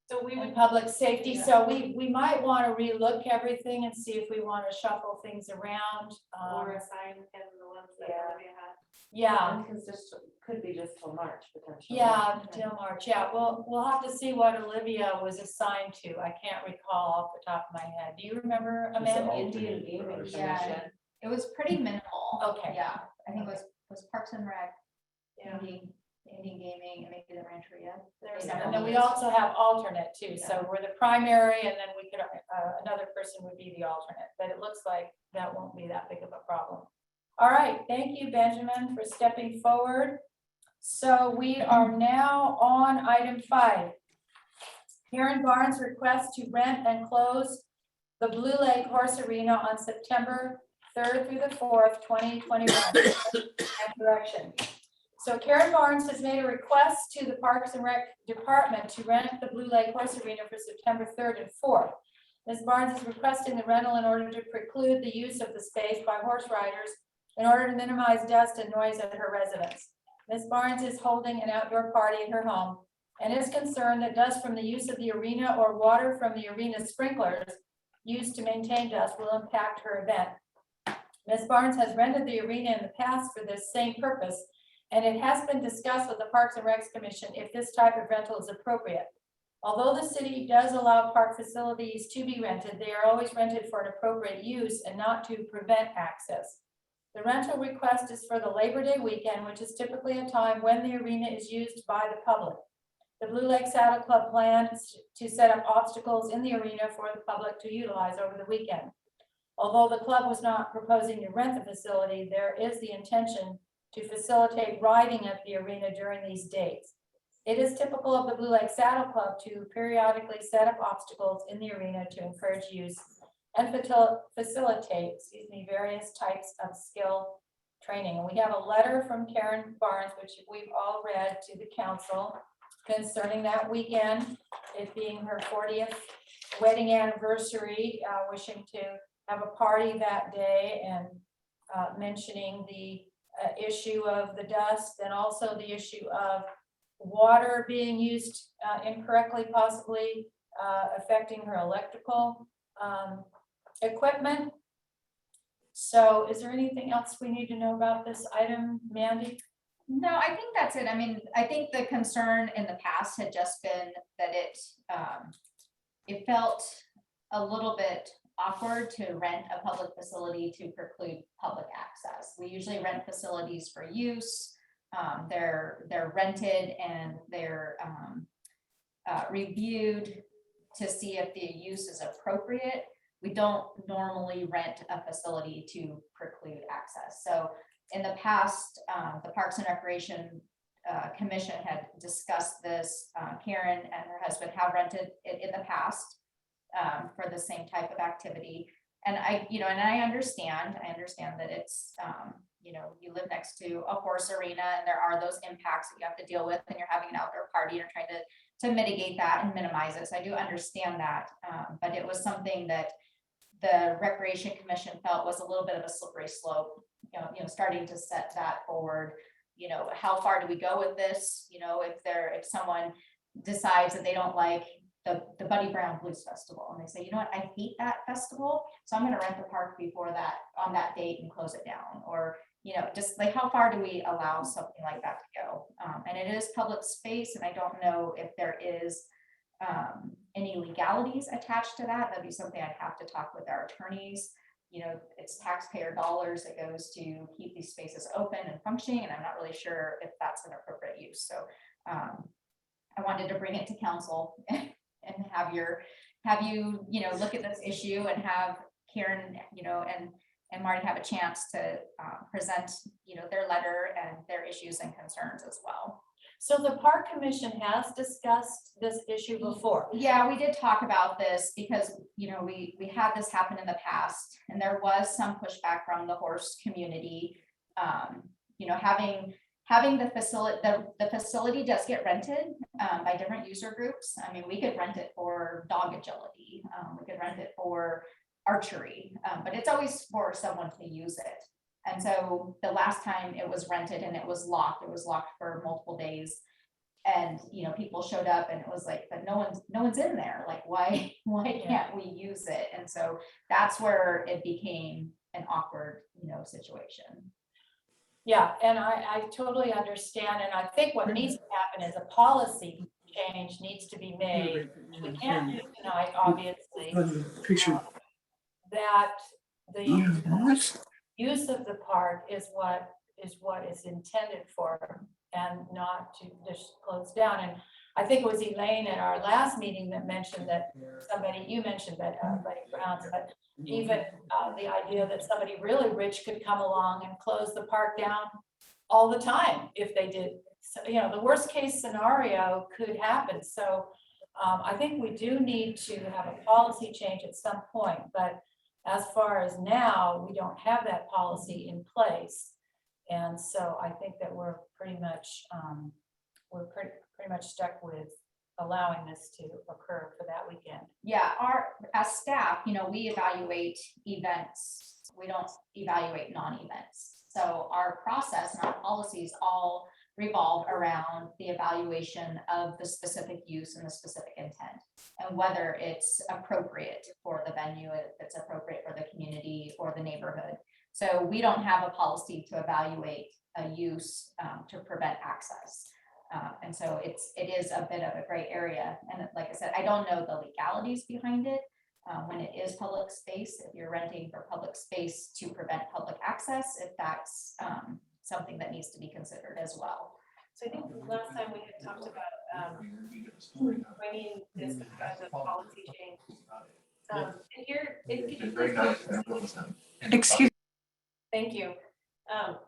So we would public safety. Yeah. So we might want to relook everything and see if we want to shuffle things around. Or assign him the ones that Olivia had. Yeah. Because this could be just till March potentially. Yeah, till March. Yeah, we'll have to see what Olivia was assigned to. I can't recall off the top of my head. Do you remember, Amanda? Indian Gaming Yeah, Commission. it was pretty minimal. Okay. Yeah, I think it was Parks and Rec. Yeah. Indian gaming, and maybe the rancheria. And then we also have alternate too. So we're the primary, and then we could, another person would be the alternate, but it looks like that won't be that big of a problem. All right, thank you, Benjamin, for stepping forward. So we are now on item 5. Karen Barnes requests to rent and close the Blue Lake Horse Arena on September 3rd through the 4th, 2021. And direction. So Karen Barnes has made a request to the Parks and Rec Department to rent the Blue Lake Horse Arena for September 3rd and 4th. Ms. Barnes is requesting the rental in order to preclude the use of the space by horse riders in order to minimize dust and noise at her residence. Ms. Barnes is holding an outdoor party at her home and is concerned that dust from the use of the arena or water from the arena sprinklers used to maintain dust will impact her event. Ms. Barnes has rented the arena in the past for this same purpose, and it has been discussed with the Parks and Recs Commission if this type of rental is appropriate. Although the city does allow park facilities to be rented, they are always rented for an appropriate use and not to prevent access. The rental request is for the Labor Day weekend, which is typically a time when the arena is used by the public. The Blue Lake Saddle Club plans to set up obstacles in the arena for the public to utilize over the weekend. Although the club was not proposing to rent the facility, there is the intention to facilitate riding at the arena during these dates. It is typical of the Blue Lake Saddle Club to periodically set up obstacles in the arena to encourage use and facilitate, various types of skill training. And we have a letter from Karen Barnes, which we've all read to the council concerning that weekend, it being her 40th wedding anniversary, wishing to have a party that day and mentioning the issue of the dust and also the issue of water being used incorrectly, possibly affecting her electrical equipment. So is there anything else we need to know about this item, Mandy? No, I think that's it. I mean, I think the concern in the past had just been that it felt a little bit awkward to rent a public facility to preclude public access. We usually rent facilities for use. They're rented and they're reviewed to see if the use is appropriate. We don't normally rent a facility to preclude access. So in the past, the Parks and Recreation Commission had discussed this. Karen and her husband have rented it in the past for the same type of activity. And I understand that it's, you live next to a horse arena and there are those impacts that you have to deal with, and you're having an outdoor party and you're trying to mitigate that and minimize it. So I do understand that, but it was something that the Recreation Commission felt was a little bit of a slippery slope, starting to set that forward. How far do we go with this? If someone decides that they don't like the Buddy Brown Blues Festival and they say, you know what, I hate that festival, so I'm going to rent the park before that on that date and close it down, or just like how far do we allow something like that to go? And it is public space, and I don't know if there is any legalities attached to that. That'd be something I'd have to talk with our attorneys. It's taxpayer dollars that goes to keep these spaces open and functioning, and I'm not really sure if that's an appropriate use. So I wanted to bring it to council and have you look at this issue and have Karen and Marty have a chance to present their letter and their issues and concerns as well. So the Park Commission has discussed this issue before. Yeah, we did talk about this because, we had this happen in the past, and there was some pushback from the horse community. Having the facility does get rented by different user groups. I mean, we could rent it for dog agility. We could rent it for archery, but it's always for someone to use it. And so the last time it was rented and it was locked for multiple days. And, people showed up and it was like, but no one's in there. Like, why can't we use it? And so that's where it became an awkward, situation. Yeah, and I totally understand. And I think what needs to happen is a policy change needs to be made. We can't do tonight, obviously, that the use of the park is what is intended for, and not to just close down. And I think it was Elaine at our last meeting that mentioned that you mentioned that, Buddy Brown's, but even the idea that somebody really rich could come along and close the park down all the time if they did. So, you know, the worst case scenario could happen. So I think we do need to have a policy change at some point, but as far as now, we don't have that policy in place. And so I think that we're pretty much stuck with allowing this to occur for that weekend. Yeah, as staff, you know, we evaluate events. We don't evaluate non-events. So our process and our policies all revolve around the evaluation of the specific use and the specific intent, and whether it's appropriate for the venue, if it's appropriate for the community or the neighborhood. So we don't have a policy to evaluate a use to prevent access. And so it is a bit of a gray area. And like I said, I don't know the legalities behind it. When it is public space, if you're renting for public space to prevent public access, if that's something that needs to be considered as well. So I think last time we had talked about bringing this as a policy change. And here, excuse. Thank you.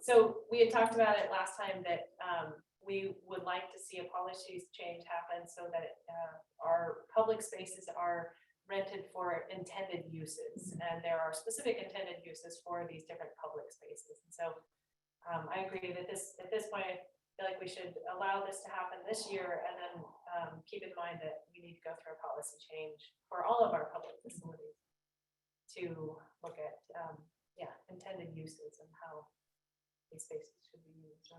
So we had talked about it last time that we would like to see a policy change happen so that our public spaces are rented for intended uses, and there are specific intended uses for these different public spaces. And so I agree that at this point, I feel like we should allow this to happen this year, and then keep in mind that we need to go through a policy change for all of our public facilities to look at intended uses and how these spaces should be used.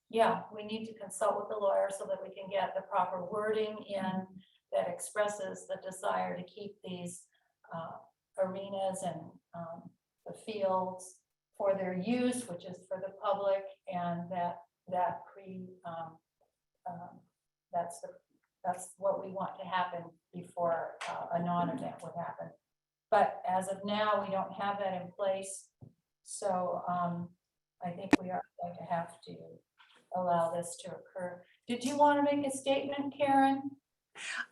Yeah, we need to consult with the lawyer so that we can get the proper wording in that expresses the desire to keep these arenas and the fields for their use, which is for the public, and that's what we want to happen before a non-event would happen. But as of now, we don't have that in place. So I think we are going to have to allow this to occur. Did you want to make a statement, Karen?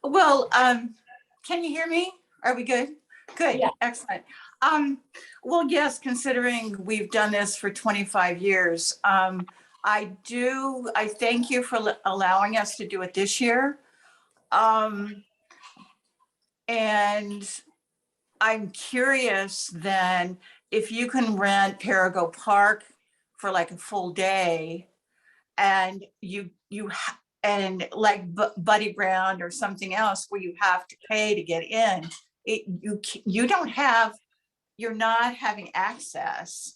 Well, can you hear me? Are we good? Good, Yeah. Excellent. Well, yes, considering we've done this for 25 years, I thank you for allowing us to do it this year. And I'm curious then if you can rent Perigo Park for like a full day, and and like Buddy Brown or something else where you have to pay to get in, you're not having access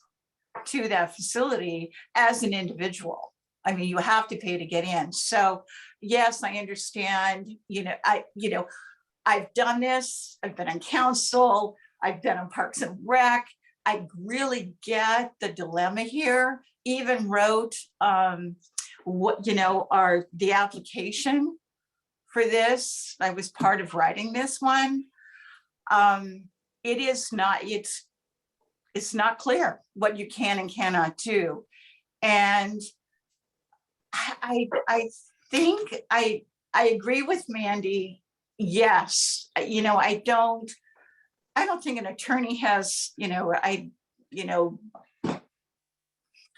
to that facility as an individual. I mean, you have to pay to get in. So yes, I understand, I've done this, I've been on council, I've been on Parks and Rec. I really get the dilemma here. Even wrote the application for this. I was part of writing this one. It's not clear what you can and cannot do. And I think I agree with Mandy. Yes, I don't think an attorney has,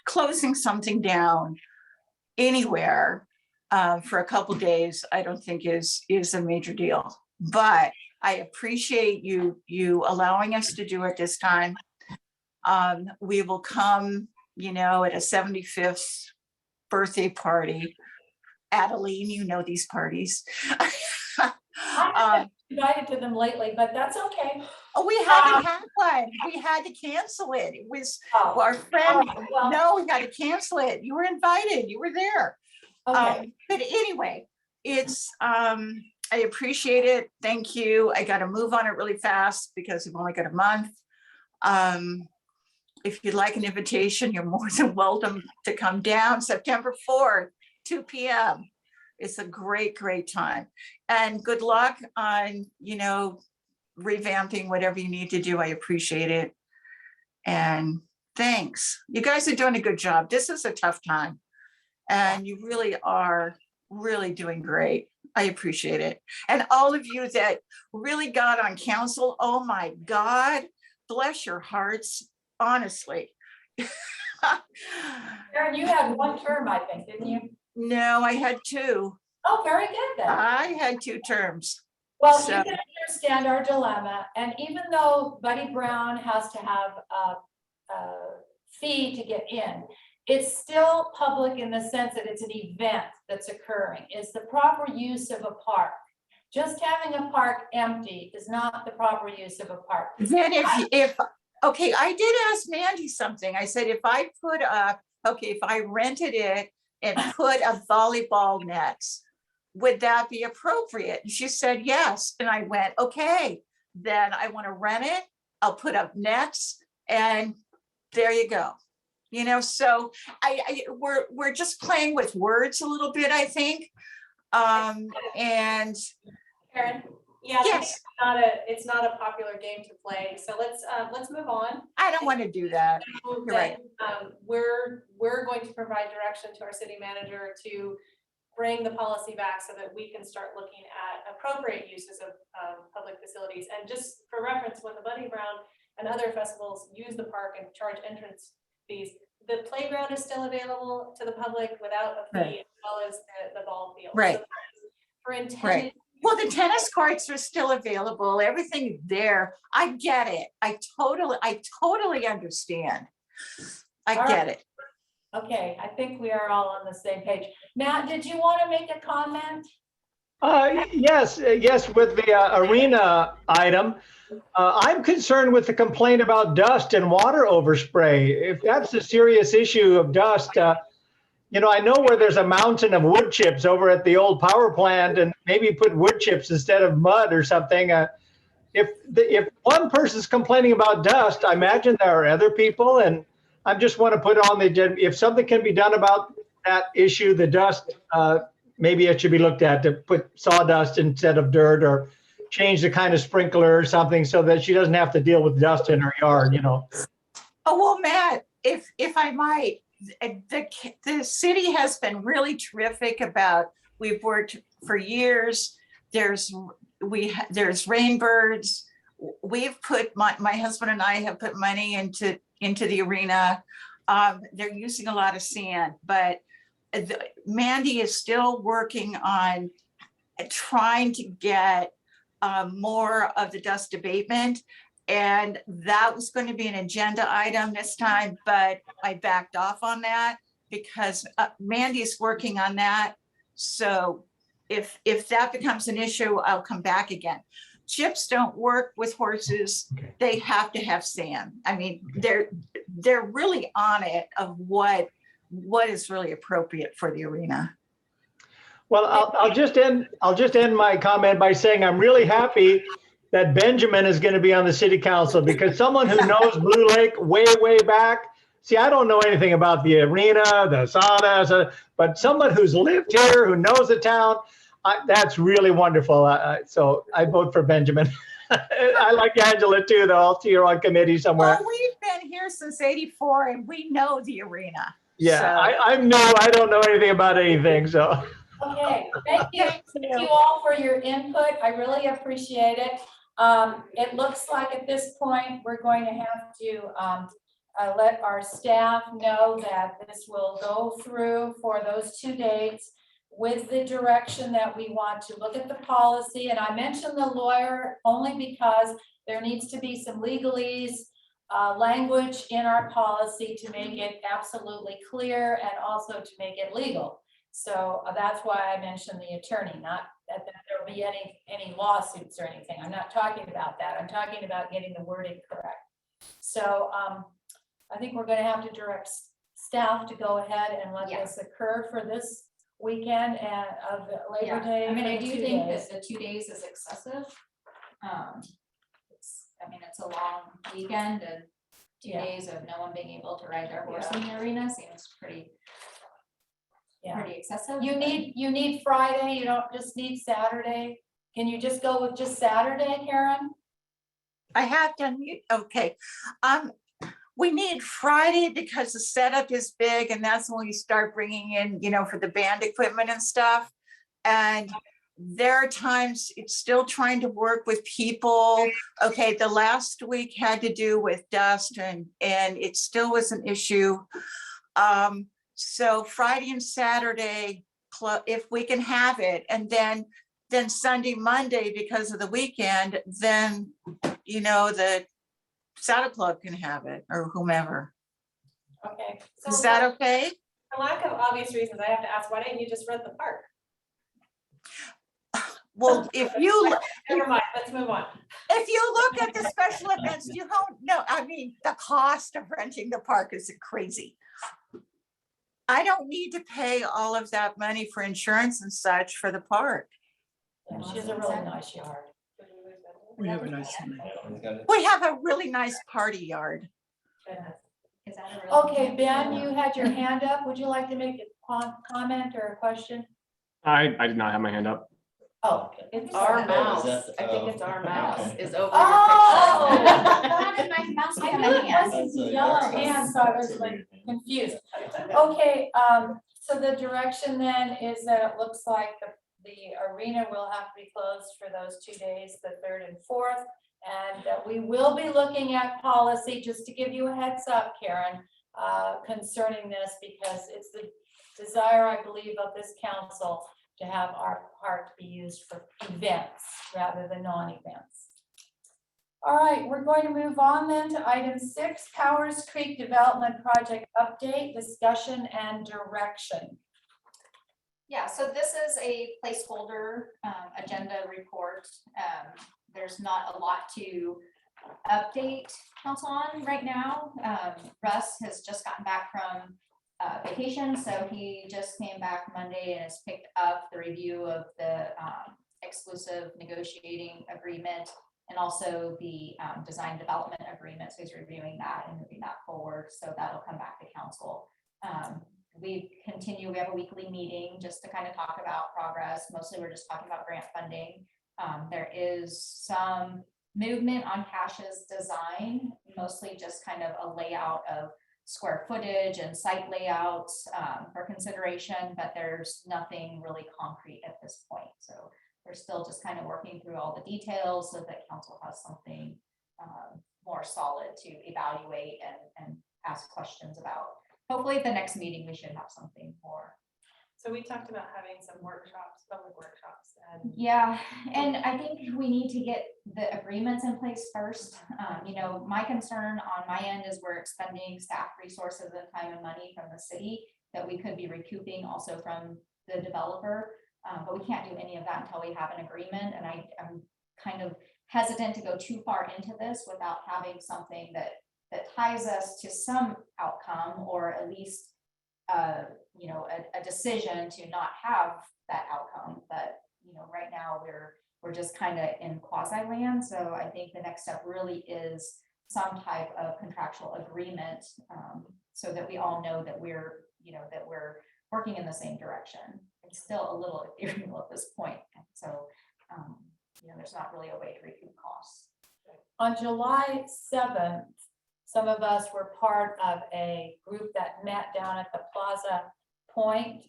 closing something down anywhere for a couple days, I don't think is a major deal. But I appreciate you allowing us to do it this time. We will come, at a 75th birthday party. Adeline, these parties. I haven't been invited to them lately, but that's okay. Oh, we haven't had one. We had to cancel it. It was our friend. No, we had to cancel it. You were invited. You were there. Okay. But anyway, it's I appreciate it. Thank you. I got to move on it really fast because we've only got a month. If you'd like an invitation, you're more than welcome to come down September 4th, 2 p.m. It's a great, great time. And good luck on, revamping whatever you need to do. I appreciate it. And thanks. You guys are doing a good job. This is a tough time. And you really are really doing great. I appreciate it. And all of you that really got on council, oh my God, bless your hearts, honestly. Karen, you had one term, I think, didn't you? No, I had 2. Oh, very good then. I had 2 terms. Well, So- you can understand our dilemma, and even though Buddy Brown has to have a fee to get in, it's still public in the sense that it's an event that's occurring. It's the proper use of a park. Just having a park empty is not the proper use of a park. Then if okay, I did ask Mandy something. I said, if I put up, okay, if I rented it and put a volleyball nets, would that be appropriate? And she said, yes. And I went, okay, then I want to rent it. I'll put up nets and there you go. You know, so we're just playing with words a little bit, I think. And Karen, yeah, I think yes, it's not a popular game to play. So let's move on. I don't want to do that. You're right. We're going to provide direction to our city manager to bring the policy back so that we can start looking at appropriate uses of public facilities. And just for reference, when the Buddy Brown and other festivals use the park and charge entrance fees, the playground is still available to the public without a fee, Right. as well as the ball field. Right. So for intended. Right. Well, the tennis courts are still available. Everything there. I get it. I totally understand. I get it. Okay, I think we are all on the same page. Matt, did you want to make a comment? Yes, with the arena item. I'm concerned with the complaint about dust and water overspray. If that's a serious issue of dust, you know, I know where there's a mountain of wood chips over at the old power plant, and maybe put wood chips instead of mud or something. If one person's complaining about dust, I imagine there are other people, and I just want to put on the agenda, if something can be done about that issue, the dust, maybe it should be looked at to put sawdust instead of dirt, or change the kind of sprinkler or something so that she doesn't have to deal with dust in her yard, you know. Oh, well, Matt, if I might, the city has been really terrific about, we've worked for years. There's rainbirds. We've put, my husband and I have put money into the arena. They're using a lot of sand, but Mandy is still working on trying to get more of the dust abatement. And that was going to be an agenda item this time, but I backed off on that because Mandy's working on that. So if that becomes an issue, I'll come back again. Chips don't work with horses. Okay. They have to have sand. I mean, they're really on it of what is really appropriate for the arena. Well, I'll just end my comment by saying I'm really happy that Benjamin is going to be on the city council, because someone who knows Blue Lake way back. See, I don't know anything about the arena, the sauna, but someone who's lived here, who knows the town, that's really wonderful. So I vote for Benjamin. I like Angela too, though. I'll see her on committee somewhere. Well, we've been here since '84 and we know the arena. Yeah, So- I'm new. I don't know anything about anything, so. Okay, thank you. Thank you all for your input. I really appreciate it. It looks like at this point, we're going to have to let our staff know that this will go through for those 2 dates with the direction that we want to look at the policy. And I mentioned the lawyer only because there needs to be some legalese language in our policy to make it absolutely clear and also to make it legal. So that's why I mentioned the attorney, not that there'll be any lawsuits or anything. I'm not talking about that. I'm talking about getting the wording correct. So I think we're going to have to direct staff to go ahead and let this occur for this weekend and of the Labor Day. I mean, I for do the 2 think days. that the 2 days is excessive. It's a long weekend, and 2 days of no one being able to ride their horse in the arena seems pretty excessive. You need Friday. You don't just need Saturday. Can you just go with just Saturday, Karen? I have to unmute. Okay. we need Friday because the setup is big and that's when we start bringing in, you know, for the band equipment and stuff. And there are times it's still trying to work with people. Okay, the last week had to do with dust and it still was an issue. So Friday and Saturday, if we can have it, and then Sunday, Monday, because of the weekend, then, you know, the Saddle Club can have it or whomever. Okay. Is that okay? For lack of obvious reasons, I have to ask, why didn't you just rent the park? Well, if you, Never mind, let's move on. if you look at the special events, you don't know, I mean, the cost of renting the park is crazy. I don't need to pay all of that money for insurance and such for the park. Yeah, she has a really nice yard. We have a nice, we have a really nice party yard. Is that a real- Okay, Ben, you had your hand up. Would you like to make a comment or a question? I did not have my hand up. Oh, It's our is mouse. that- I think it's our mouse okay. is over Oh! your picture. Why did my mouse I become knew a it hand? wasn't That's yellow a- hand, so I was like confused. Okay, so the direction then is that it looks like the arena will have to be closed for those 2 days, the 3rd and 4th. And we will be looking at policy, just to give you a heads up, Karen, concerning this, because it's the desire, I believe, of this council to have our park be used for events rather than non-events. All right, we're going to move on then to item 6, Powers Creek Development Project Update, Discussion and Direction. Yeah, so this is a placeholder agenda report. There's not a lot to update council on right now. Russ has just gotten back from vacation, so he just came back Monday and has picked up the review of the exclusive negotiating agreement and also the design development agreement. So he's reviewing that and moving that forward. So that'll come back to council. We have a weekly meeting just to kind of talk about progress. Mostly we're just talking about grant funding. There is some movement on Cash's design, mostly just kind of a layout of square footage and site layouts for consideration, but there's nothing really concrete at this point. So we're still just kind of working through all the details so that council has something more solid to evaluate and ask questions about. Hopefully at the next meeting, we should have something more. So we talked about having some workshops, public workshops, and Yeah, and I think we need to get the agreements in place first. You know, my concern on my end is we're expending staff resources and time and money from the city that we could be recouping also from the developer. But we can't do any of that until we have an agreement. And I'm kind of hesitant to go too far into this without having something that ties us to some outcome, or at least you know, a decision to not have that outcome. But you know, right now we're just kind of in quasi land. So I think the next step really is some type of contractual agreement, so that we all know that we're working in the same direction. It's still a little ethereal at this point. So you know, there's not really a way to recoup costs. On July 7th, some of us were part of a group that met down at the Plaza Point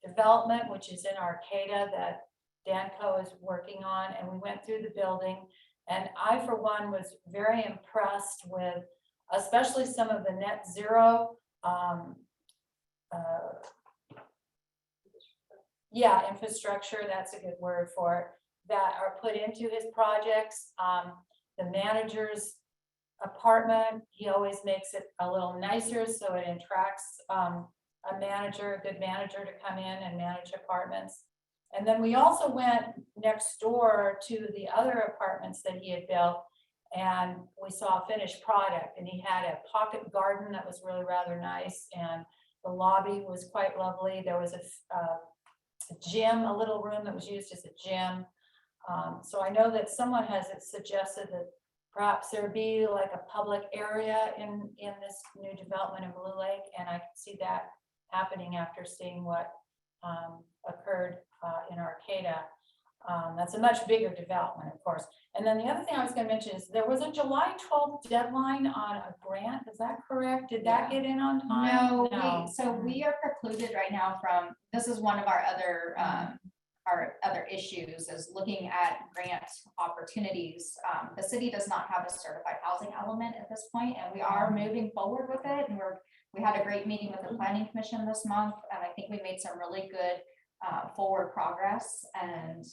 development, which is in Arcata, that Danco is working on. And we went through the building, and I, for one, was very impressed with especially some of the net zero infrastructure, that's a good word for it, that are put into his projects. The manager's apartment, he always makes it a little nicer, so it attracts a good manager to come in and manage apartments. And then we also went next door to the other apartments that he had built, and we saw a finished product, and he had a pocket garden that was really rather nice, and the lobby was quite lovely. There was a gym, a little room that was used as a gym. So I know that someone has suggested that perhaps there be like a public area in this new development in Blue Lake, and I can see that happening after seeing what occurred in Arcata. That's a much bigger development, of course. And then the other thing I was gonna mention is there was a July 12th deadline on a grant, is that correct? Did that get in on time? So we are precluded right now from, this is one of our other issues is looking at grant opportunities. The city does not have a certified housing element at this point, and we are moving forward with it. And we had a great meeting with the planning commission this month, and I think we made some really good forward progress. And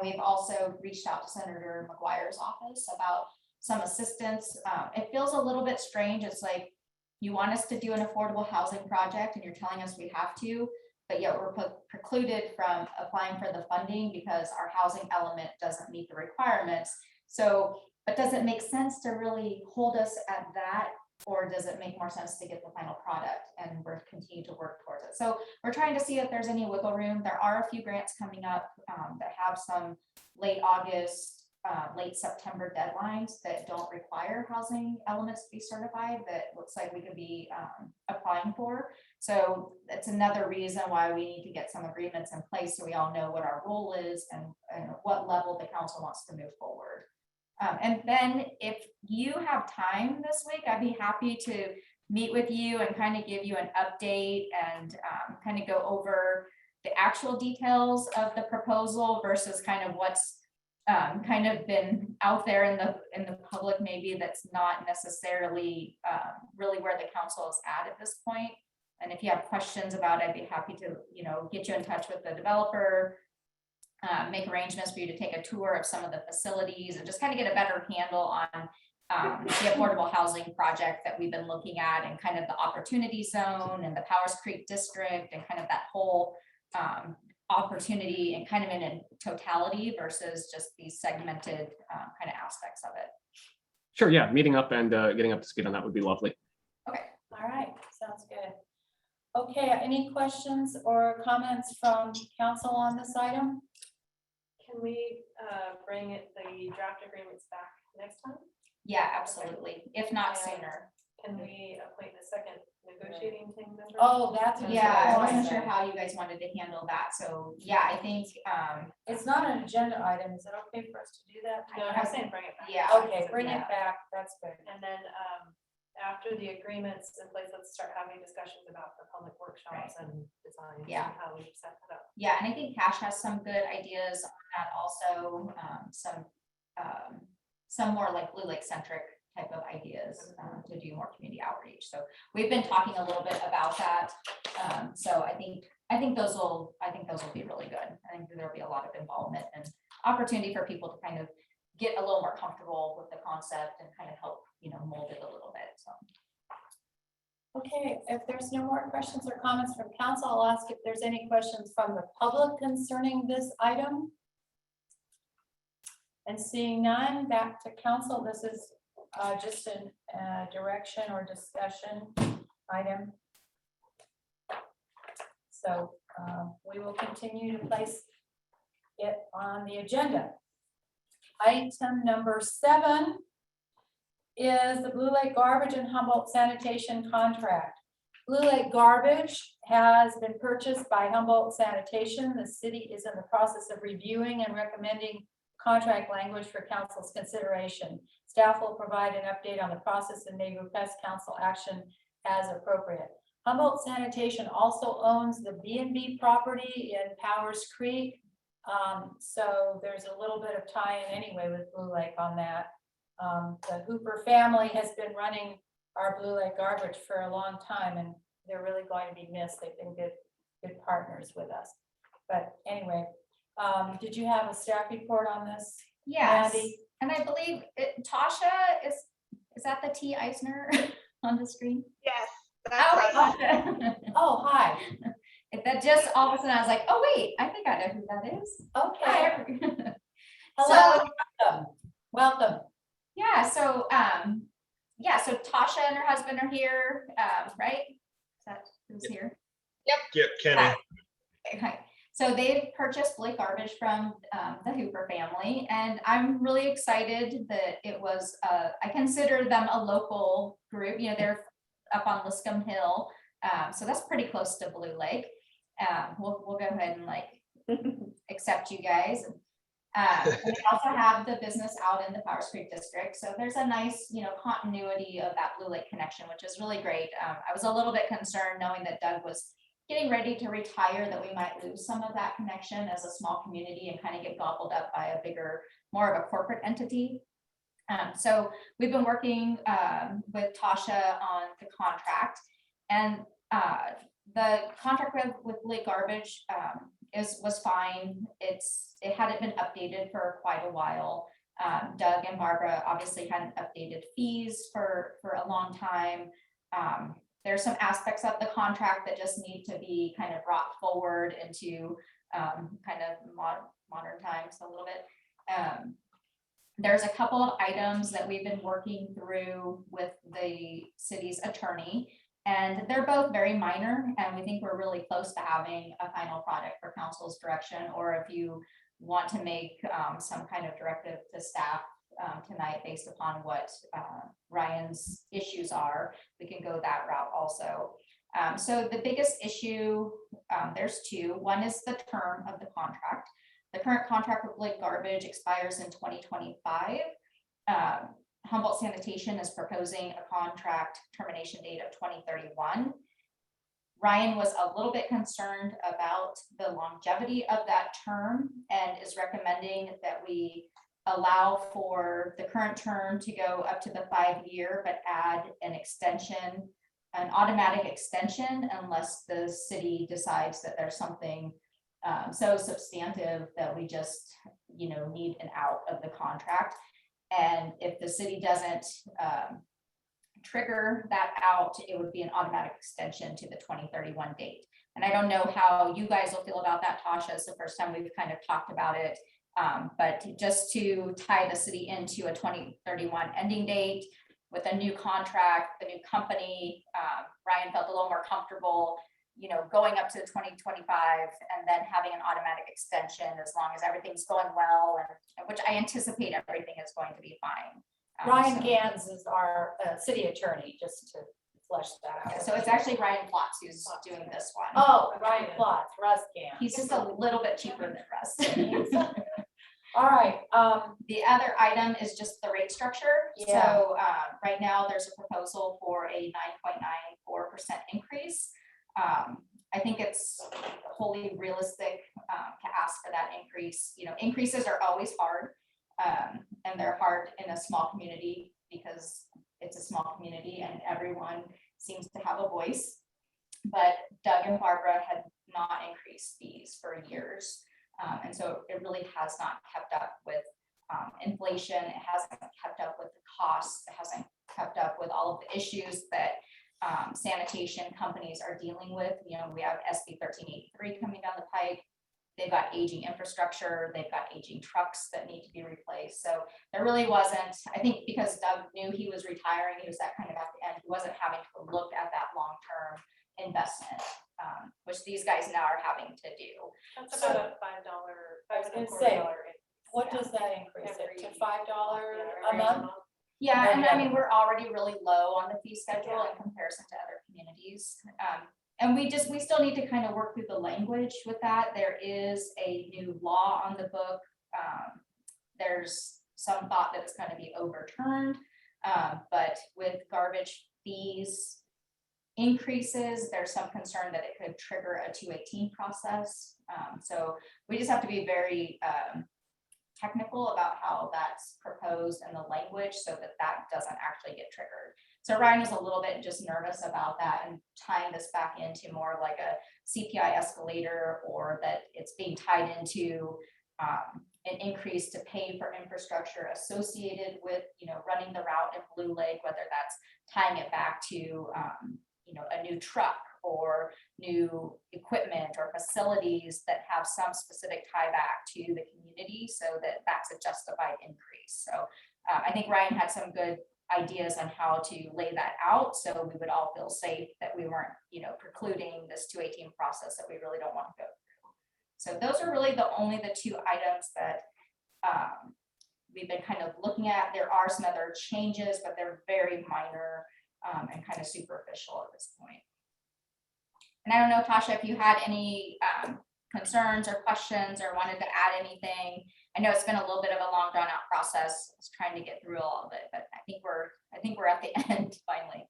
we've also reached out to Senator McGuire's office about some assistance. It feels a little bit strange. It's like you want us to do an affordable housing project and you're telling us we have to, but yet we're precluded from applying for the funding because our housing element doesn't meet the requirements. So, but does it make sense to really hold us at that? Or does it make more sense to get the final product and we're continue to work towards it? So we're trying to see if there's any wiggle room. There are a few grants coming up that have some late August, late September deadlines that don't require housing elements to be certified that looks like we could be applying for. So that's another reason why we need to get some agreements in place so we all know what our role is and what level the council wants to move forward. And then if you have time this week, I'd be happy to meet with you and kind of give you an update and kind of go over the actual details of the proposal versus kind of what's kind of been out there in the public, maybe that's not necessarily really where the council is at this point. And if you have questions about it, I'd be happy to, get you in touch with the developer, make arrangements for you to take a tour of some of the facilities and just kind of get a better handle on the affordable housing project that we've been looking at and kind of the opportunity zone and the Powers Creek district and kind of that whole opportunity and kind of in a totality versus just these segmented kind of aspects of it. Sure, yeah, meeting up and getting up to speed on that would be lovely. Okay, all right, sounds good. Okay, any questions or comments from council on this item? Can we bring the draft agreements back next time? Yeah, absolutely. If not And sooner. Can we appoint the second negotiating team member? Oh, that's a Yeah, I good wasn't point. sure how you guys wanted to handle that. So yeah, I think It's not an agenda item. Is it okay for us to do that? No, I'm saying bring it back. Yeah. Okay, bring it back. That's good. And then after the agreements in place, let's start having discussions about the public workshops and designs Yeah. and how we set that up. yeah, and I think Cash has some good ideas on that also. Some more like Blue Lake centric type of ideas to do more community outreach. So we've been talking a little bit about that. So I think those will be really good. I think there'll be a lot of involvement and opportunity for people to kind of get a little more comfortable with the concept and kind of help, mold it a little bit. So. Okay, if there's no more questions or comments from council, I'll ask if there's any questions from the public concerning this item. And seeing none, back to council. This is just a direction or discussion item. So we will continue to place it on the agenda. Item number 7 is the Blue Lake Garbage and Humboldt Sanitation Contract. Blue Lake Garbage has been purchased by Humboldt Sanitation. The city is in the process of reviewing and recommending contract language for council's consideration. Staff will provide an update on the process and may request council action as appropriate. Humboldt Sanitation also owns the B&B property in Powers Creek. So there's a little bit of tie-in anyway with Blue Lake on that. The Hooper family has been running our Blue Lake Garbage for a long time, and they're really going to be missed. They've been good partners with us. But anyway, did you have a staff report on this? Yes, Mandy? and I believe Tasha is that the T. Eisner on the screen? Yes. Oh, hi. That just all of a sudden I was like, oh wait, I think I know who that is. Okay. Hello. So, welcome. Yeah. So so Tasha and her husband are here, right? Is that who's here? Yep, Kenny. Okay. So they've purchased Blake Garbage from the Hooper family, and I'm really excited that it was. I consider them a local group. They're up on Liscombe Hill, so that's pretty close to Blue Lake. We'll go ahead and accept you guys. And we also have the business out in the Powers Creek district. So there's a nice, continuity of that Blue Lake connection, which is really great. I was a little bit concerned knowing that Doug was getting ready to retire, that we might lose some of that connection as a small community and kind of get gobbled up by a bigger, more of a corporate entity. So we've been working with Tasha on the contract, and the contract with Lake Garbage was fine. It hadn't been updated for quite a while. Doug and Barbara obviously hadn't updated fees for a long time. There's some aspects of the contract that just need to be kind of brought forward into kind of modern times a little bit. There's a couple of items that we've been working through with the city's attorney, and they're both very minor, and we think we're really close to having a final product for council's direction, or if you want to make some kind of directive to staff tonight based upon what Ryan's issues are, we can go that route also. So the biggest issue, there's two. One is the term of the contract. The current contract with Lake Garbage expires in 2025. Humboldt Sanitation is proposing a contract termination date of 2031. Ryan was a little bit concerned about the longevity of that term and is recommending that we allow for the current term to go up to the 5-year, but add an extension, an automatic extension, unless the city decides that there's something so substantive that we just, need an out of the contract. And if the city doesn't trigger that out, it would be an automatic extension to the 2031 date. And I don't know how you guys will feel about that, Tasha. It's the first time we've kind of talked about it. But just to tie the city into a 2031 ending date with a new contract, the new company, Ryan felt a little more comfortable, going up to 2025 and then having an automatic extension as long as everything's going well, and which I anticipate everything is going to be fine. Ryan Gans is our city attorney, just to flesh that out. So it's actually Ryan Plotz who's doing this one. Oh, Ryan Plotz, Russ Gans. He's just a little bit cheaper than Russ. All right. The other item is just the rate structure. Yeah. So right now there's a proposal for a 9.94% increase. I think it's wholly realistic to ask for that increase. Increases are always hard, and they're hard in a small community because it's a small community and everyone seems to have a voice. But Doug and Barbara had not increased fees for years. And so it really has not kept up with inflation. It hasn't kept up with the costs. It hasn't kept up with all of the issues that sanitation companies are dealing with. We have SB 1383 coming down the pike. They've got aging infrastructure. They've got aging trucks that need to be replaced. So there really wasn't, I think because Doug knew he was retiring, he was that kind of at the end, he wasn't having to look at that long-term investment, which these guys now are having to do. That's about a $5. I was gonna say, what does that increase it to $5 a month? Yeah, and I mean, we're already really low on the fee schedule in comparison to other communities. And we still need to kind of work through the language with that. There is a new law on the book. There's some thought that it's going to be overturned, but with garbage fees increases, there's some concern that it could trigger a 218 process. So we just have to be very technical about how that's proposed in the language so that that doesn't actually get triggered. So Ryan was a little bit just nervous about that and tying this back into more like a CPI escalator, or that it's being tied into an increase to pay for infrastructure associated with, running the route in Blue Lake, whether that's tying it back to, a new truck or new equipment or facilities that have some specific tie back to the community, so that that's a justified increase. So I think Ryan had some good ideas on how to lay that out so we would all feel safe that we weren't, precluding this 218 process that we really don't want to go through. So those are really the two items that we've been kind of looking at. There are some other changes, but they're very minor and kind of superficial at this point. And I don't know, Tasha, if you had any concerns or questions or wanted to add anything. I know it's been a little bit of a long drawn out process. I was trying to get through all of it, but I think we're at the end finally.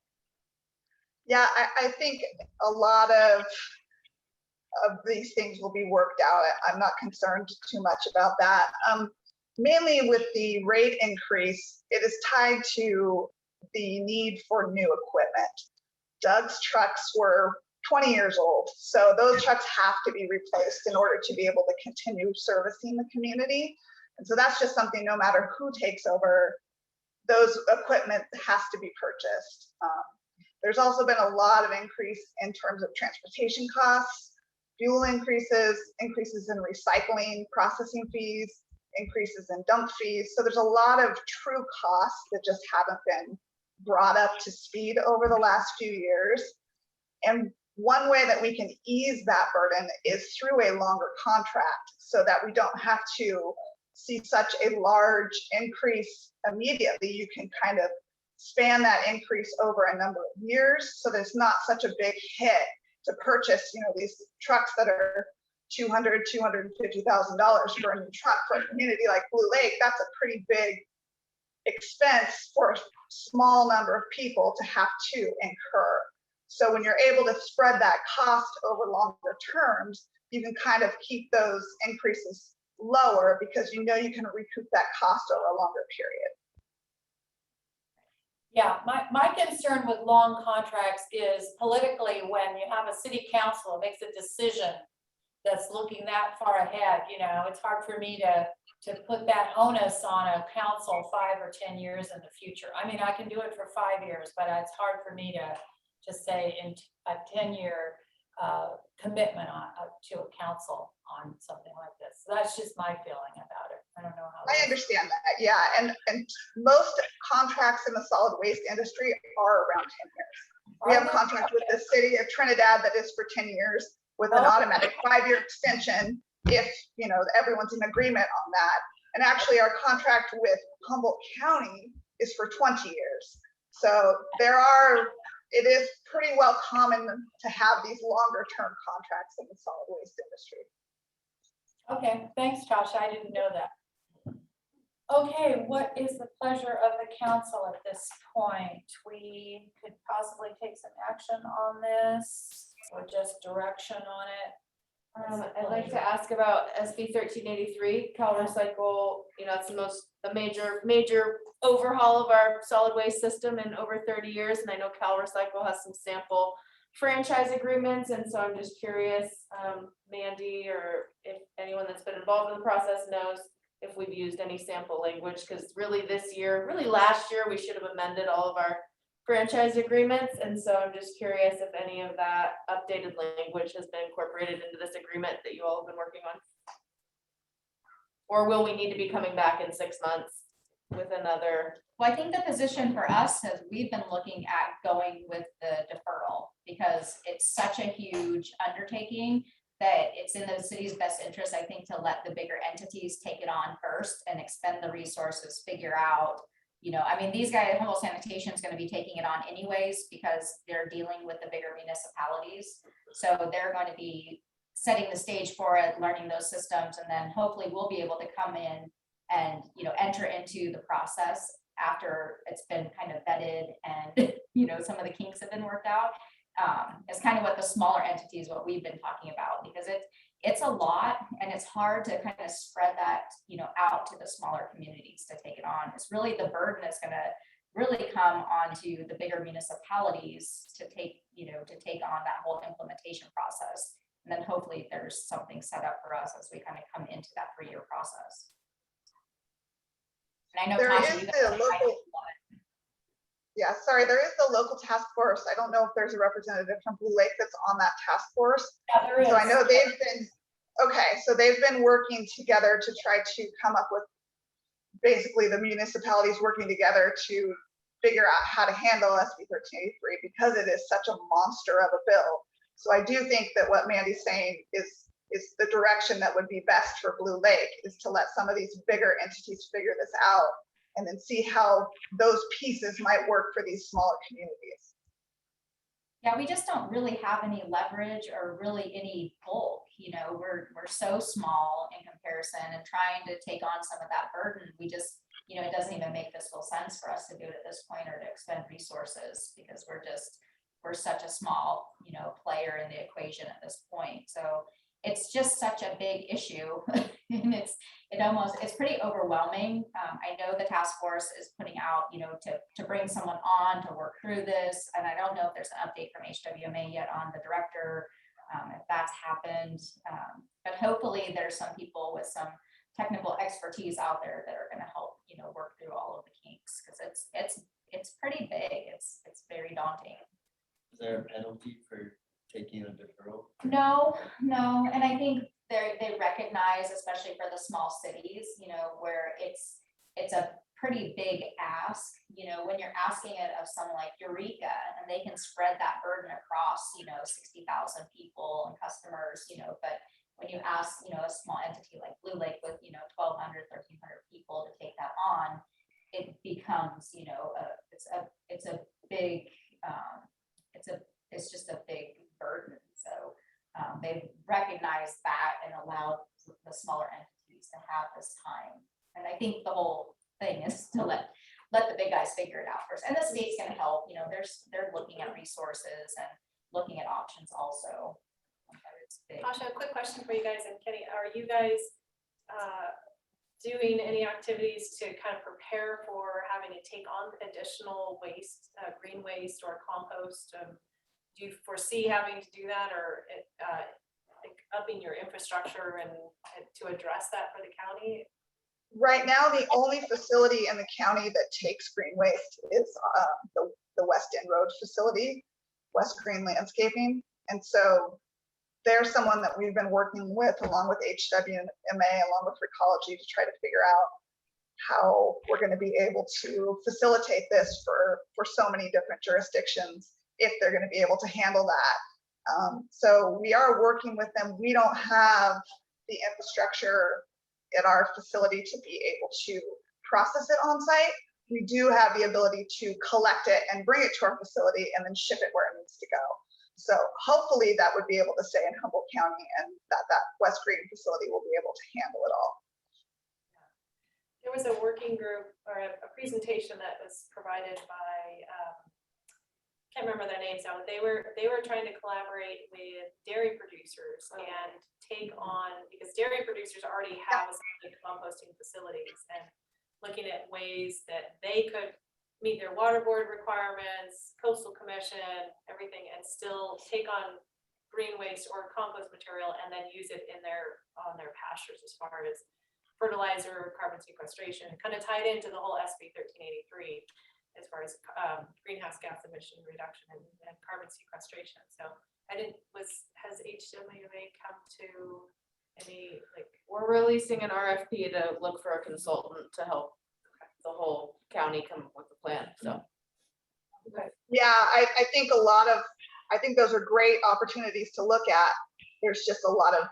Yeah, I think a lot of these things will be worked out. I'm not concerned too much about that. Mainly with the rate increase, it is tied to the need for new equipment. Doug's trucks were 20 years old, so those trucks have to be replaced in order to be able to continue servicing the community. And so that's just something, no matter who takes over, those equipment has to be purchased. There's also been a lot of increase in terms of transportation costs, fuel increases, increases in recycling, processing fees, increases in dump fees. So there's a lot of true costs that just haven't been brought up to speed over the last few years. And one way that we can ease that burden is through a longer contract so that we don't have to see such a large increase immediately. You can kind of span that increase over a number of years so there's not such a big hit to purchase, these trucks that are $250,000 for a new truck for a community like Blue Lake. That's a pretty big expense for a small number of people to have to incur. So when you're able to spread that cost over longer terms, you can kind of keep those increases lower because you know you can recoup that cost over a longer period. Yeah, my concern with long contracts is politically, when you have a city council that makes a decision that's looking that far ahead, it's hard for me to put that onus on a council 5 or 10 years in the future. I mean, I can do it for 5 years, but it's hard for me to say in a 10-year commitment to a council on something like this. So that's just my feeling about it. I don't know how. I understand that, yeah, and most contracts in the solid waste industry are around 10 years. We have a contract with the city of Trinidad that is for 10 years with an automatic 5-year extension if everyone's in agreement on that. And actually our contract with Humboldt County is for 20 years. So it is pretty well common to have these longer term contracts in the solid waste industry. Okay, thanks, Josh. I didn't know that. Okay, what is the pleasure of the council at this point? We could possibly take some action on this or just direction on it. I'd like to ask about SB 1383, Cal Recycle. It's the major overhaul of our solid waste system in over 30 years. And I know Cal Recycle has some sample franchise agreements. And so I'm just curious, Mandy, or if anyone that's been involved in the process knows if we've used any sample language, because really last year, we should have amended all of our franchise agreements. And so I'm just curious if any of that updated language has been incorporated into this agreement that you all have been working on. Or will we need to be coming back in 6 months with another? Well, I think the position for us is we've been looking at going with the deferral because it's such a huge undertaking that it's in the city's best interest, I think, to let the bigger entities take it on first and expend the resources, figure out, these guys, Humboldt Sanitation is going to be taking it on anyways because they're dealing with the bigger municipalities. So they're going to be setting the stage for it, learning those systems, and then hopefully we'll be able to come in and, enter into the process after it's been kind of vetted and, some of the kinks have been worked out. It's kind of what the smaller entities, what we've been talking about, because it's a lot and it's hard to kind of spread that, out to the smaller communities to take it on. It's really the burden that's going to really come onto the bigger municipalities to take on that whole implementation process. And then hopefully there's something set up for us as we kind of come into that 3-year process. And I know there Tasha, is the local. Yeah, sorry, there is the local task force. I don't know if there's a representative from Blue Lake that's on that task force. Yeah, there is. So I know they've been working together to try to come up with basically the municipalities working together to figure out how to handle SB 1383 because it is such a monster of a bill. So I do think that what Mandy's saying is the direction that would be best for Blue Lake is to let some of these bigger entities figure this out and then see how those pieces might work for these smaller communities. Yeah, we just don't really have any leverage or really any bulk we're so small in comparison, and trying to take on some of that burden, we just, it doesn't even make fiscal sense for us to do it at this point, or to expend resources, because we're such a small, player in the equation at this point. So it's just such a big issue. And it's pretty overwhelming. I know the task force is putting out, to bring someone on to work through this. And I don't know if there's an update from HWMA yet on the director, if that's happened. But hopefully there's some people with some technical expertise out there that are going to help, work through all of the kinks, because it's pretty big. It's very daunting. Is there a penalty for taking a deferral? No. And I think they recognize, especially for the small cities, where it's a pretty big ask, when you're asking it of someone like Eureka, and they can spread that burden across, 60,000 people and customers, but when you ask, a small entity like Blue Lake with, 1,200, 1,300 people to take that on, it becomes, it's just a big burden. So they've recognized that and allowed the smaller entities to have this time. And I think the whole thing is to let the big guys figure it out first. And the state's going to help. They're looking at resources and looking at options also. Tasha, a quick question for you guys, and Kenny, are you guys doing any activities to kind of prepare for having to take on additional waste, green waste or compost? Do you foresee having to do that, or like upping your infrastructure and to address that for the county? Right now, the only facility in the county that takes green waste is the West End Road facility, West Green Landscaping. And so there's someone that we've been working with, along with HWMA, along with Recology, to try to figure out how we're going to be able to facilitate this for so many different jurisdictions, if they're going to be able to handle that. So we are working with them. We don't have the infrastructure at our facility to be able to process it on site. We do have the ability to collect it and bring it to our facility and then ship it where it needs to go. So hopefully that would be able to stay in Humboldt County, and that West Green facility will be able to handle it all. There was a working group or a presentation that was provided by, can't remember their names now. They were trying to collaborate with dairy producers and take on, because dairy producers already have composting facilities, and looking at ways that they could meet their water board requirements, coastal commission, everything, and still take on green waste or compost material and then use it on their pastures as far as fertilizer, carbon sequestration. It kind of tied into the whole SB 1383 as far as greenhouse gas emission reduction and carbon sequestration. So has HWMA come to any, like? We're releasing an RFP to look for a consultant to help the whole county come up with a plan. So yeah, I think I think those are great opportunities to look at. There's just a lot of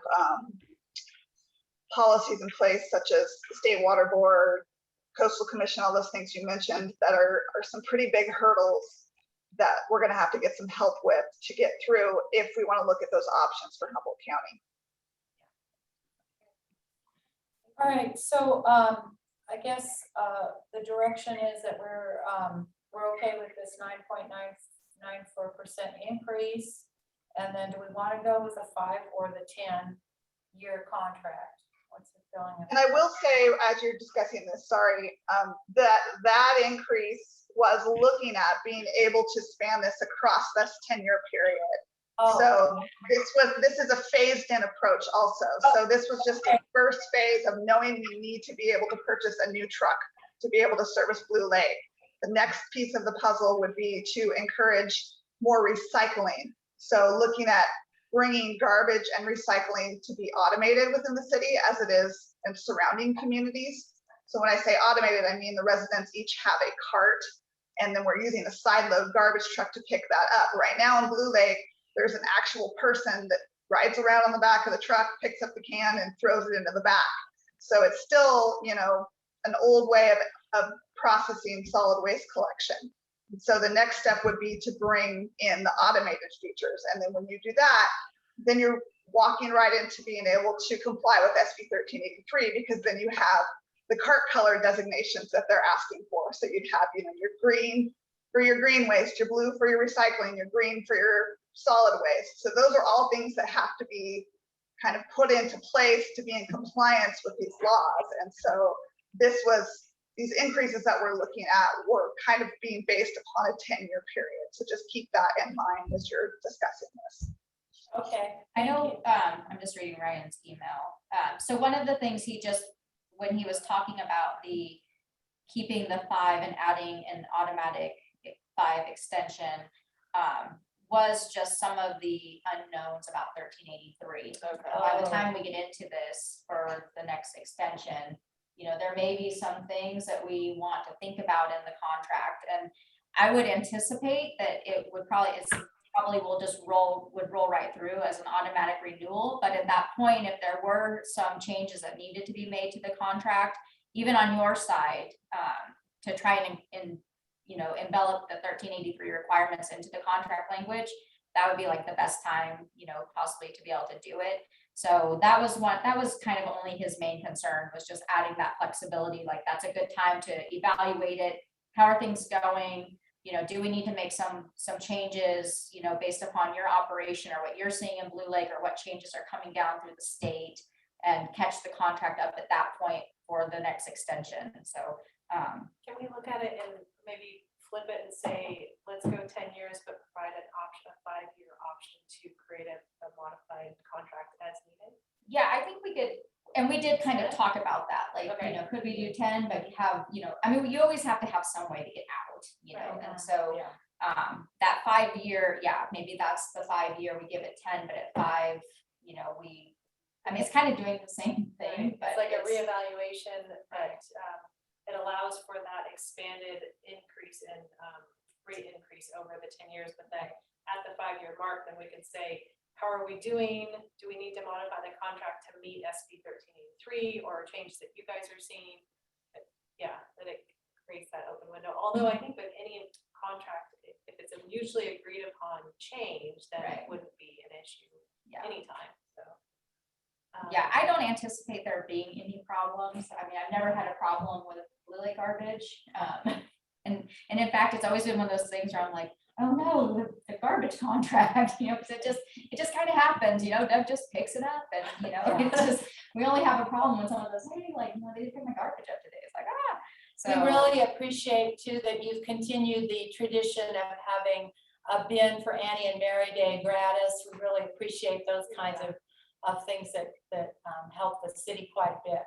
policies in place, such as the State Water Board, Coastal Commission, all those things you mentioned, that are some pretty big hurdles that we're going to have to get some help with to get through if we want to look at those options for Humboldt County. All right, so I guess the direction is that we're okay with this 9.994% increase. And then do we want to go with a 5 or the 10-year contract? What's the feeling? And I will say, as you're discussing this, sorry, that increase was looking at being able to span this across this 10-year period. Oh. So this is a phased-in approach also. So this was just the first phase of knowing we need to be able to purchase a new truck to be able to service Blue Lake. The next piece of the puzzle would be to encourage more recycling. So looking at bringing garbage and recycling to be automated within the city as it is in surrounding communities. So when I say automated, I mean the residents each have a cart, and then we're using a side load garbage truck to pick that up. Right now in Blue Lake, there's an actual person that rides around on the back of the truck, picks up the can and throws it into the back. So it's still, an old way of processing solid waste collection. So the next step would be to bring in the automated features. And then when you do that, then you're walking right into being able to comply with SB 1383, because then you have the cart color designations that they're asking for. So you'd have, you know, your green for your green waste, your blue for your recycling, your green for your solid waste. So those are all things that have to be kind of put into place to be in compliance with these laws. And so these increases that we're looking at were kind of being based upon a 10-year period. So just keep that in mind as you're discussing this. Okay. I know, I'm just reading Ryan's email. So one of the things when he was talking about keeping the 5 and adding an automatic 5 extension, was just some of the unknowns about 1383. By the time we get into this for the next extension, you know, there may be some things that we want to think about in the contract. And I would anticipate that it probably will just roll right through as an automatic renewal. But at that point, if there were some changes that needed to be made to the contract, even on your side, to try and envelop the 1383 requirements into the contract language, that would be like the best time, you know, possibly to be able to do it. So that was kind of only his main concern, was just adding that flexibility. Like, that's a good time to evaluate it. How are things going? You know, do we need to make some changes, you know, based upon your operation or what you're seeing in Blue Lake, or what changes are coming down through the state, and catch the contract up at that point for the next extension. So can we look at it and maybe flip it and say, let's go 10 years, but provide an option, a 5-year option to create a modified contract as needed? Yeah, I think we could, and we did kind of talk about that. Like, you know, could we do 10, but have, you know, I mean, you always have to have some way to get out, you know, and so that 5-year, maybe that's the 5-year, we give it 10, but at 5, you know, I mean, it's kind of doing the same thing, but it's like a reevaluation, but it allows for that expanded increase in rate increase over the 10 years, but then at the 5-year mark, then we can say, how are we doing? Do we need to modify the contract to meet SB 1383 or changes that you guys are seeing? But that it creates that open window. Although I think with any contract, if it's a mutually agreed upon change, then it wouldn't be an issue anytime. So. I don't anticipate there being any problems. I mean, I've never had a problem with Blue Lake garbage. And in fact, it's always been one of those things where I'm like, oh no, the garbage contract, you know, because it just kind of happens, you know, Doug just picks it up, and, you know, we only have a problem when someone says, hey, like, you know, they didn't pick my garbage up today. It's like, So we really appreciate too that you've continued the tradition of having a bin for Annie and Mary Day gratis. We really appreciate those kinds of things that help the city quite a bit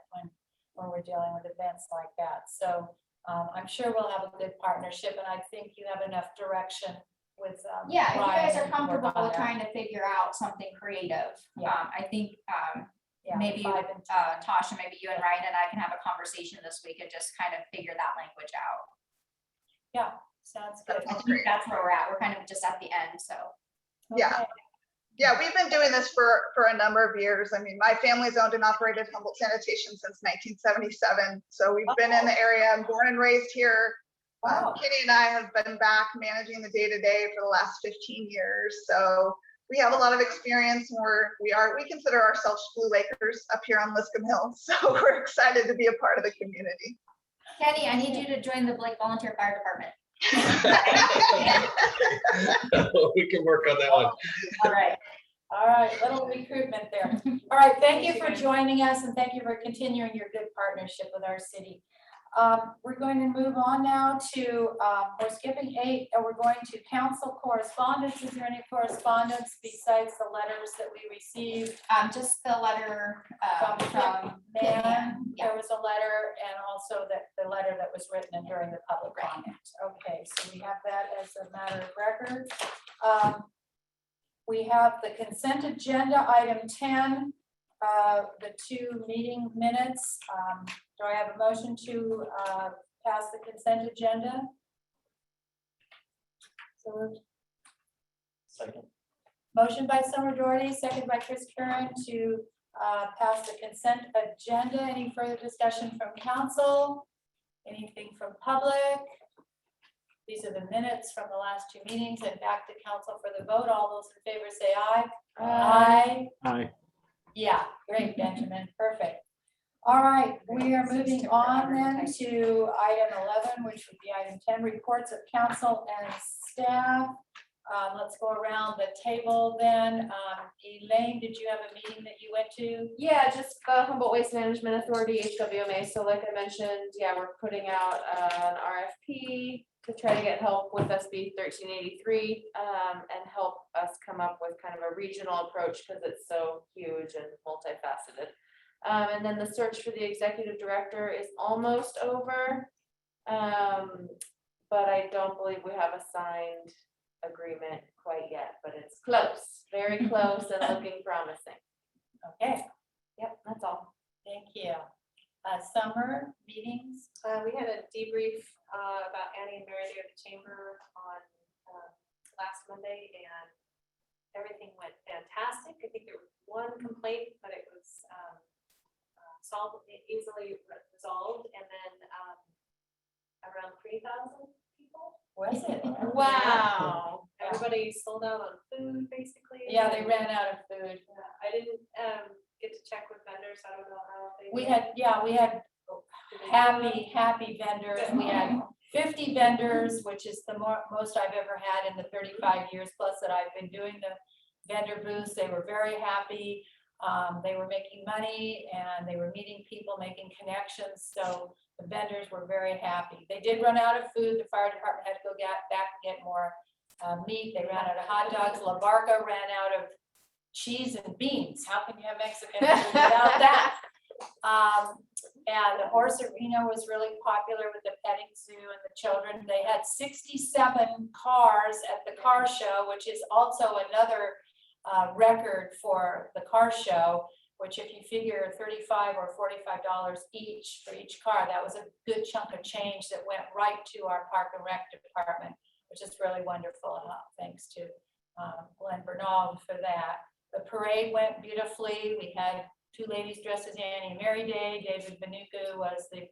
when we're dealing with events like that. So I'm sure we'll have a good partnership, and I think you have enough direction with if you guys are comfortable with trying to figure out something creative, I think maybe Tasha, maybe you and Ryan and I can have a conversation this week and just kind of figure that language out. Yeah, sounds good. I think that's where we're at. We're kind of just at the end, so. Yeah, we've been doing this for a number of years. I mean, my family's owned and operated Humboldt Sanitation since 1977. So we've been in the area. I'm born and raised here. Kitty and I have been back managing the day-to-day for the last 15 years. So we have a lot of experience, and we consider ourselves Blue Lakers up here on Liscombe Hill. So we're excited to be a part of the community. Kenny, I need you to join the Blake Volunteer Fire Department. We can work on that one. All right, little recruitment there. All right, thank you for joining us, and thank you for continuing your good partnership with our city. We're going to move on now to, we're skipping 8, and we're going to council correspondence. Is there any correspondence besides the letters that we received? Just the letter from Dan. There was a letter, and also the letter that was written during the public comment. Okay, so we have that as a matter of record. We have the consent agenda, item 10, the 2 meeting minutes. Do I have a motion to pass the consent agenda? So Second. motion by Summer Doherty, second by Chris Curran to pass the consent agenda. Any further discussion from council? Anything from public? These are the minutes from the last 2 meetings, and back to council for the vote. All those in favor say aye. Aye. Yeah, great, Benjamin, perfect. All right, we are moving on then to item 11, which would be item 10, reports of council and staff. Let's go around the table then. Elaine, did you have a meeting that you went to? Yeah, just the Humboldt Waste Management Authority, HWMA. So like I mentioned, yeah, we're putting out an RFP to try to get help with SB 1383 and help us come up with kind of a regional approach because it's so huge and multifaceted. And then the search for the executive director is almost over. But I don't believe we have a signed agreement quite yet, but it's close, very close and looking promising. Okay, Yep, that's all. thank you. Summer meetings? We had a debrief about Annie and Mary Day at the chamber on last Monday, and everything went fantastic. I think there was one complaint, but it was solved, easily resolved, and then around 3,000 people. Was it? Wow. Everybody sold out on food, basically. Yeah, they ran out of food. I didn't get to check with vendors. I don't know how they. We had happy vendors. We had 50 vendors, which is the most I've ever had in the 35 years plus that I've been doing the vendor booths. They were very happy. They were making money and they were meeting people, making connections. So the vendors were very happy. They did run out of food. The fire department had to go back and get more meat. They ran out of hot dogs. La Barca ran out of cheese and beans. How can you have Mexican food without that? And the horse arena was really popular with the petting zoo and the children. They had 67 cars at the car show, which is also another record for the car show, which if you figure $35 or $45 each for each car, that was a good chunk of change that went right to our Park and Rec department, which is really wonderful. Thanks to Glenn Bernal for that. The parade went beautifully. We had two ladies dressed as Annie and Mary Day. David Benuku was the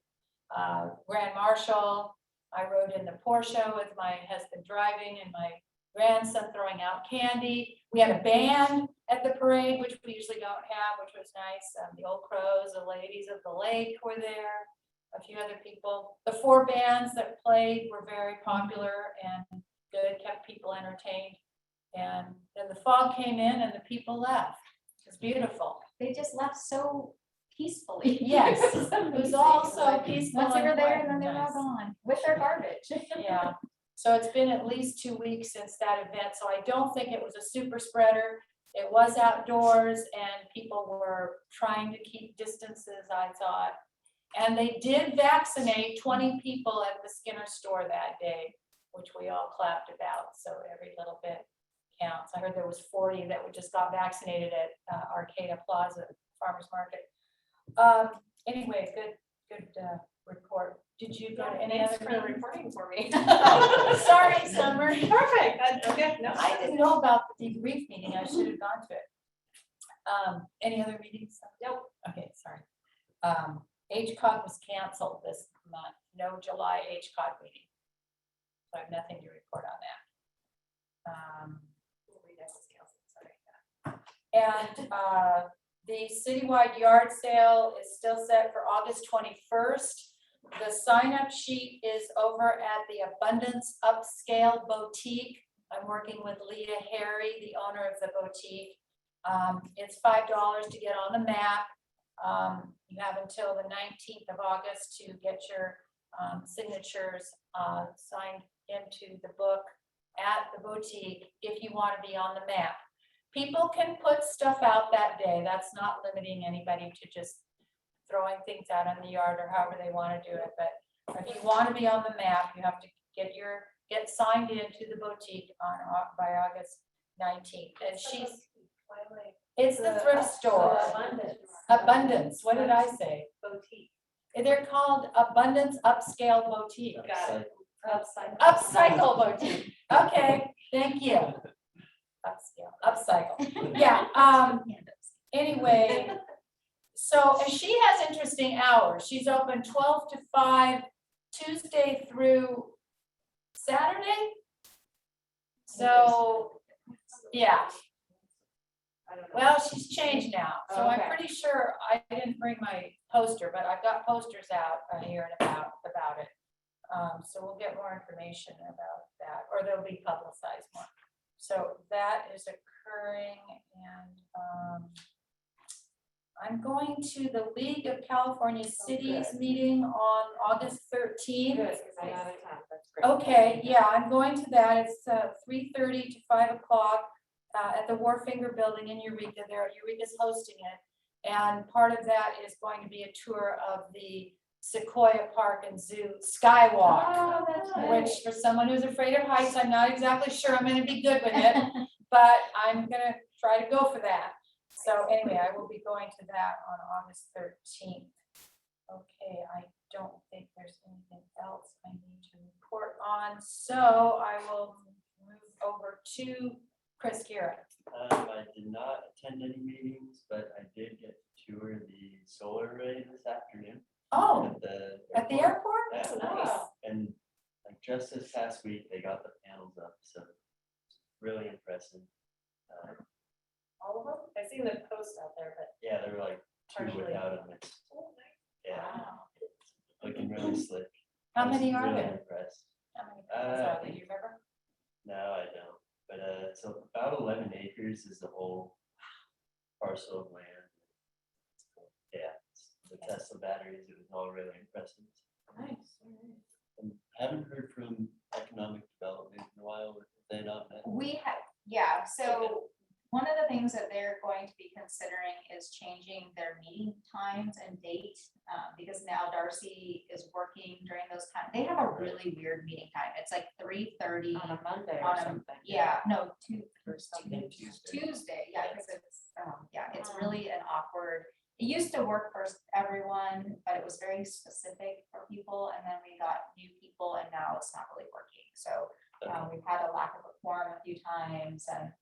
Grand Marshal. I rode in the Porsche with my husband driving and my grandson throwing out candy. We had a band at the parade, which we usually don't have, which was nice. The Old Crows, the Ladies of the Lake were there, a few other people. The 4 bands that played were very popular and good, kept people entertained. And then the fog came in and the people left. It was beautiful. They just left so peacefully. Yes, it was all so peaceful. Once they were and there, quiet. and then they were all Nice. gone with their garbage. Yeah, so it's been at least 2 weeks since that event, so I don't think it was a super spreader. It was outdoors and people were trying to keep distances, I thought. And they did vaccinate 20 people at the Skinner store that day, which we all clapped about, so every little bit counts. I heard there was 40 that just got vaccinated at Arcata Plaza Farmers Market. Anyway, good report. Did you go to any Thanks other for the meetings? reporting for me. Sorry, Summer. Perfect. That's okay. No, I didn't know about the debrief meeting. I should have gone to it. Any other meetings? Nope. Okay, sorry. HCOG was canceled this month. No July HCOG meeting. So I have nothing to report on that. And the citywide yard sale is still set for August 21st. The sign-up sheet is over at the Abundance Upscale Boutique. I'm working with Leah Harry, the owner of the boutique. It's $5 to get on the map. You have until the 19th of August to get your signatures signed into the book at the boutique if you want to be on the map. People can put stuff out that day. That's not limiting anybody to just throwing things out in the yard or however they want to do it. But if you want to be on the map, you have to get signed into the boutique by August 19th. And it's the thrift store. Abundance. What did I say? Boutique. They're called Abundance Upscale Boutique. Got it. Upcycle Boutique. Okay, thank you. Upcycle. Yeah. Anyway, so and she has interesting hours. She's open 12 to 5, Tuesday through Saturday. So, yeah. I don't know. Well, she's changed now, so I'm Okay. pretty sure I didn't bring my poster, but I've got posters out here and about it. So we'll get more information about that, or they'll be publicized more. So that is occurring, and I'm going to the League of California Cities meeting on August 13th. Good, 'cause I'm out of town. That's great. Okay, yeah, I'm going to that. It's 3:30 to 5 o'clock at the Warfinger Building in Eureka. There, Eureka's hosting it. And part of that is going to be a tour of the Sequoia Park and Zoo Skywalk, Oh, that's which for someone who's afraid of heights, I'm not exactly sure I'm gonna be good with it, but I'm gonna try to go for that. So anyway, I will be going to that on August 13th. Okay, I don't think there's anything else I need to report on, so I will move over to Chris Garrett. I did not attend any meetings, but I did get to tour the solar array this afternoon. Oh, At the airport? Yeah, Nice. and like just this past week, they got the panels up, so it's really impressive. All of them? I've seen the post out there, but. Yeah, there were like two Partially. without them. Yeah, Wow. looking really slick. How I was many are really there? Impressed. How many panels are there, you remember? No, I don't, but so about 11 acres is the whole parcel of land. Yeah, the Tesla batteries, it was all really impressive. Nice. And haven't heard from economic development in a while, have they not met? We have, yeah, so one of the things that they're going to be considering is changing their meeting times and date, because now Darcy is working during those times. They have a really weird meeting time. It's like 3:30. On a Monday or on a- something. Yeah, no, Tuesday. Tuesday, yeah, because it's, yeah, it's really an awkward. It used to work for everyone, but it was very specific for people, and then we got new people, and now it's not really working. So we've had a lack of a quorum a few times, and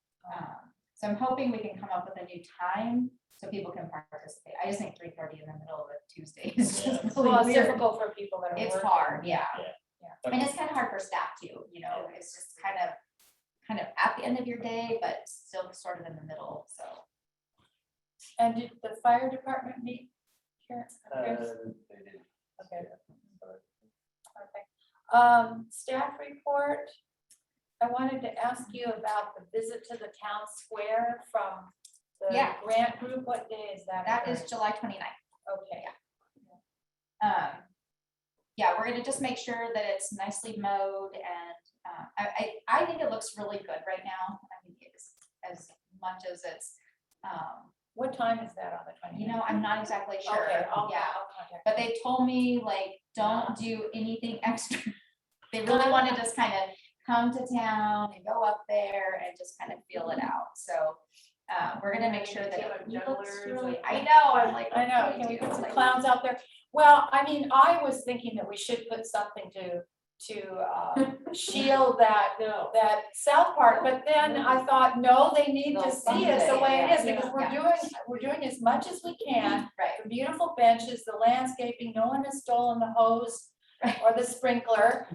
so I'm hoping we can come up with a new time so people can participate. I just think 3:30 in the middle of a Tuesday is just really Well, it's weird. difficult for people that are It's working. hard, yeah. Yeah. And it's kind of hard for staff too, you know, it's just kind of at the end of your day, but still sort of in the middle, so. And did the fire department meet? Karen? They did. Okay. Staff report. I wanted to ask you about the visit to the town square from the Yeah. grant group. What day is that? That is occurring? July 29th. Okay. Yeah, we're gonna just make sure that it's nicely mowed, and I think it looks really good right now. I think it's as much as it's, What time is that on the 29th? you know, I'm not exactly sure. Okay, Yeah, I'll contact but they told me like, don't do anything extra. They really want to just kind of come to town and go up there and just kind of feel it out. So we're gonna make sure that it looks really, I know, I'm like, I know, what can we do? put some Like, clowns out there? Well, I mean, I was thinking that we should put something to shield that south part, but then I thought, no, they need to see it the way it is, because we're doing as much as we can. Right. The beautiful benches, the landscaping, no one has stolen the hose or the sprinkler.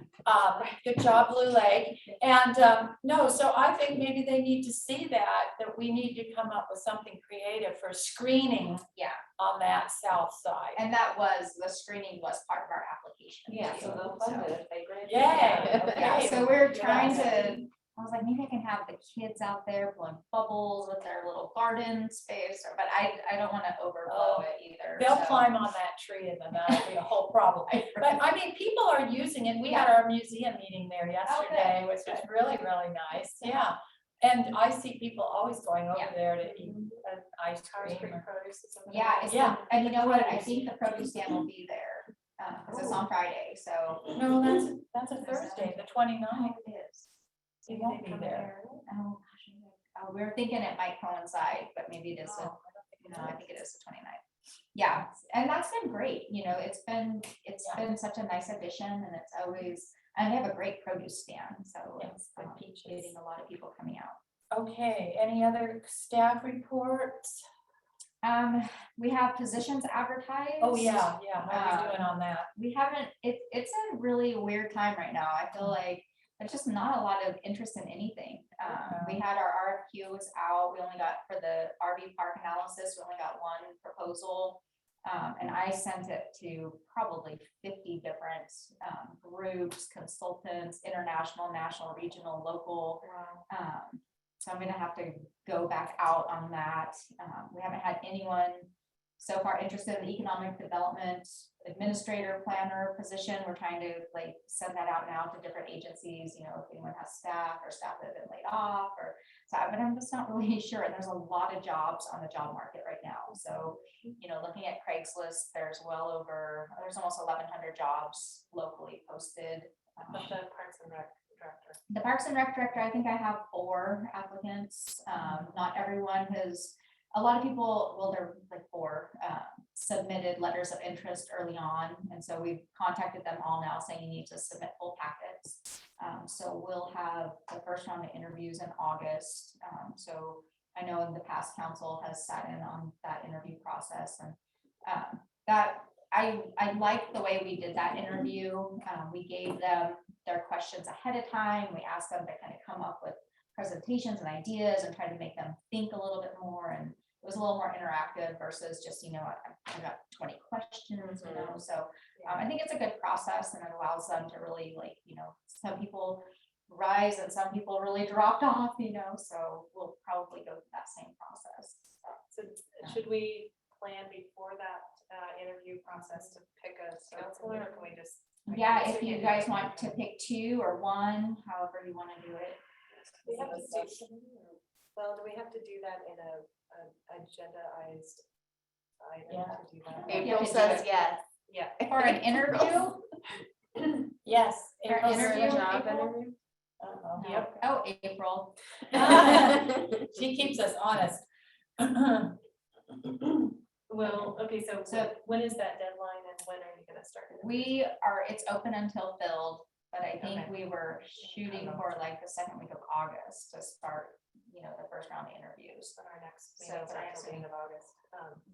Good job, Blue Lake. And no, so I think maybe they need to see that we need to come up with something creative for screening Yeah, on that south side. and the screening was part of our application. Yeah, too, so they'll fund it if they grant. Yay. Yeah, Okay. so we're Yeah. trying to, I was like, maybe I can have the kids out there blowing bubbles with their little garden space, but I don't want to overblow it either. They'll so. climb on that tree and then that'll be a whole problem. But I mean, people are using it. We had our museum meeting there yesterday, which was really, really nice. Yeah. And I see people always going over there to eat an ice cream. Yeah, Yeah. and you know what, I think the produce stand will be there, because it's on Friday, so. No, that's a Thursday, the 29th. It is. It won't be there. Oh, gosh, we were thinking it might coincide, but maybe it isn't. No, I think it is the 29th. Yeah, and that's been great, you know, it's been such a nice addition, and it's always, and they have a great produce stand, so it's getting a lot of people coming out. Okay, any other staff reports? We have positions advertised. Oh, yeah, what are we doing on that? We haven't, it's a really weird time right now. I feel like there's just not a lot of interest in anything. We had our RFQs out. We only got, for the RV park analysis, we only got one proposal. And I sent it to probably 50 different groups, consultants, international, national, regional, local. So I'm gonna have to go back out on that. We haven't had anyone so far interested in the economic development administrator planner position. We're trying to like send that out now to different agencies, you know, if anyone has staff or staff that have been laid off or so, but I'm just not really sure. And there's a lot of jobs on the job market right now. So, you know, looking at Craigslist, there's almost 1,100 jobs locally posted. But the Parks and Rec director. The Parks and Rec director, I think I have 4 applicants. Not everyone has, a lot of people, well, they're like 4 submitted letters of interest early on. And so we've contacted them all now saying you need to submit full packets. So we'll have the first round of interviews in August. So I know in the past council has sat in on that interview process, and that I like the way we did that interview. We gave them their questions ahead of time. We asked them to kind of come up with presentations and ideas and try to make them think a little bit more. And it was a little more interactive versus just, you know, I got 20 questions, you know, so I think it's a good process, and it allows them to really, like, you know, some people rise and some people really dropped off, you know, so we'll probably go through that same process. So should we plan before that interview process to pick a counselor, or can we just? Yeah, if you guys want to pick 2 or 1, however you want to do it. We have to do, well, do we have to do that in a agendaized item to do that? April says yes. Yeah. For an interview? Yes. For an interview, Job April? interview? Yep. Oh, April. She keeps us honest. Well, okay, so when is that deadline and when are you gonna start? It's open until filled, but I think we were shooting for like the second week of August to start, you know, the first round of interviews. On our next So meeting, for next the end of August.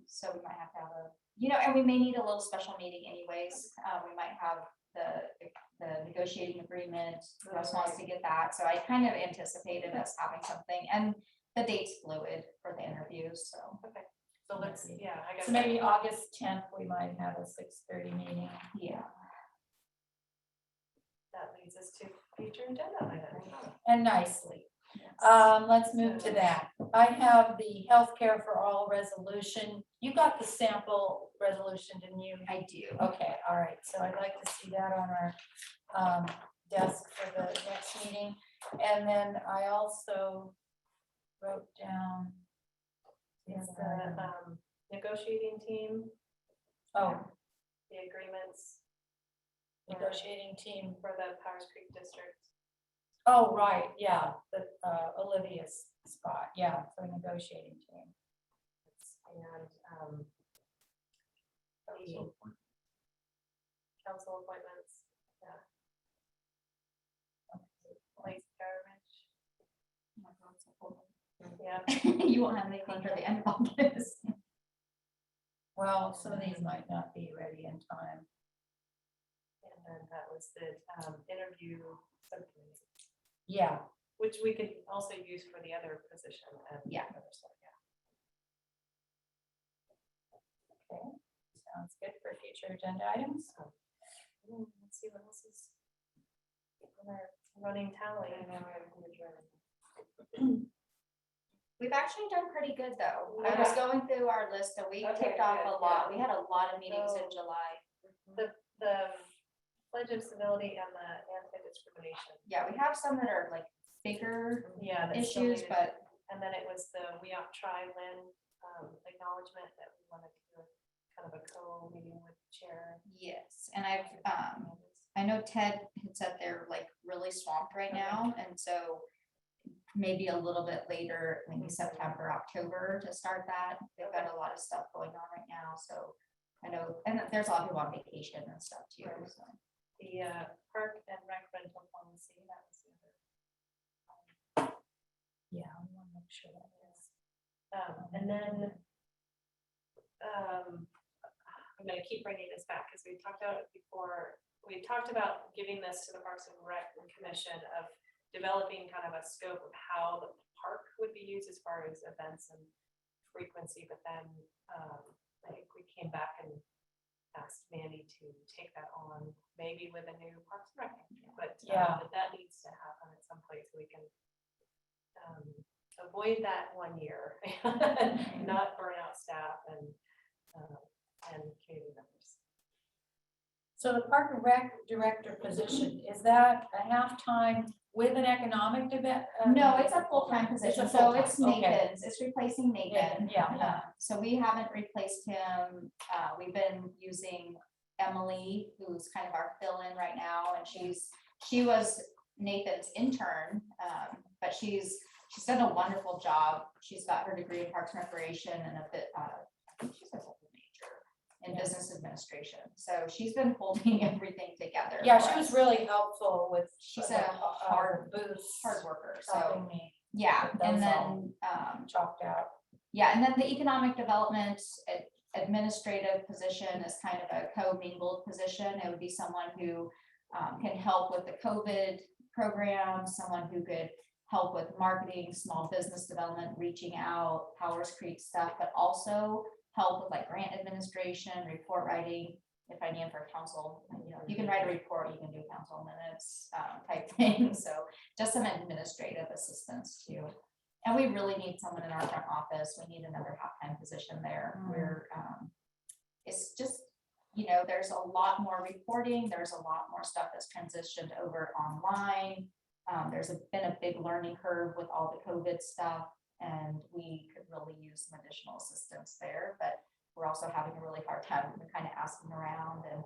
So we might have to have a, you know, and we may need a little special meeting anyways. We might have the negotiating agreement. Russ wants to get that. So I kind of anticipated us having something, and the date's fluid for the interviews, so. Okay, so let's, yeah, I guess. So maybe August 10th, we might have a 6:30 meeting. Yeah. That leads us to future agenda items. And nicely. Let's move to that. I have the healthcare for all resolution. You got the sample resolution, didn't you? I do. Okay, all right. So I'd like to see that on our desk for the next meeting. And then I also wrote down. Is the negotiating team, Oh, the agreements negotiating team. for the Powers Creek district. Oh, right, yeah, the Olivia's spot, yeah, for negotiating team. And the council appointments, yeah. Police garbage. Yeah. You won't have anything for the end of August. Well, some of these might not be ready in time. And then that was the interview subcommittee, Yeah, which we could also use for the other position. And Yeah. other stuff, yeah. okay, sounds good for future agenda items. Let's see what else is on our running tally. We've actually done pretty good though. I was going through our list and we ticked off a lot. We had a lot of meetings in July. The pledge of civility and the anti-discrimination. Yeah, we have some that are like bigger Yeah. that still issues, needed- but And then it was the We Out Tri Land acknowledgement that we wanted to do kind of a co-meeting with the chair. yes, and I know Ted had said they're like really swamped right now, and so maybe a little bit later, maybe September, October to start that. They've got a lot of stuff going on right now, so I know, and there's a lot of people on vacation and stuff too, so. The park and rec rental policy, that was the other. Yeah, I want to make sure that is. And then I'm gonna keep bringing this back because we talked about it before. We talked about giving this to the Parks and Rec Commission of developing kind of a scope of how the park would be used as far as events and frequency, but then I think we came back and asked Mandy to take that on, maybe with a new Parks and Rec. But but that needs to happen at some place so we can avoid that 1 year, not burn out staff and community members. So the Park and Rec director position, is that a half-time with an economic development? No, it's a full-time position, so it's full-time, okay. Nathan's, it's replacing Nathan. Yeah. So we haven't replaced him, we've been using Emily, who's kind of our fill-in right now, and she was Nathan's intern, but she's done a wonderful job. She's got her degree in Parks and Recreation and a bit, I think she's a major in business administration. So she's been holding everything together. Yeah, for she was us. really helpful with. She's a hard worker. So yeah, and then chalked out. Yeah, and then the economic development administrative position is kind of a co-mingled position. It would be someone who can help with the COVID program, someone who could help with marketing, small business development, reaching out, Powers Creek stuff, but also help with like grant administration, report writing. If I need for council, you know, if you can write a report, you can do council minutes type thing. So just some administrative assistance too. And we really need someone in our front office. We need another half-time position there. We're, it's just, you know, there's a lot more reporting. There's a lot more stuff that's transitioned over online. There's been a big learning curve with all the COVID stuff, and we could really use some additional assistance there, but we're also having a really hard time kind of asking around and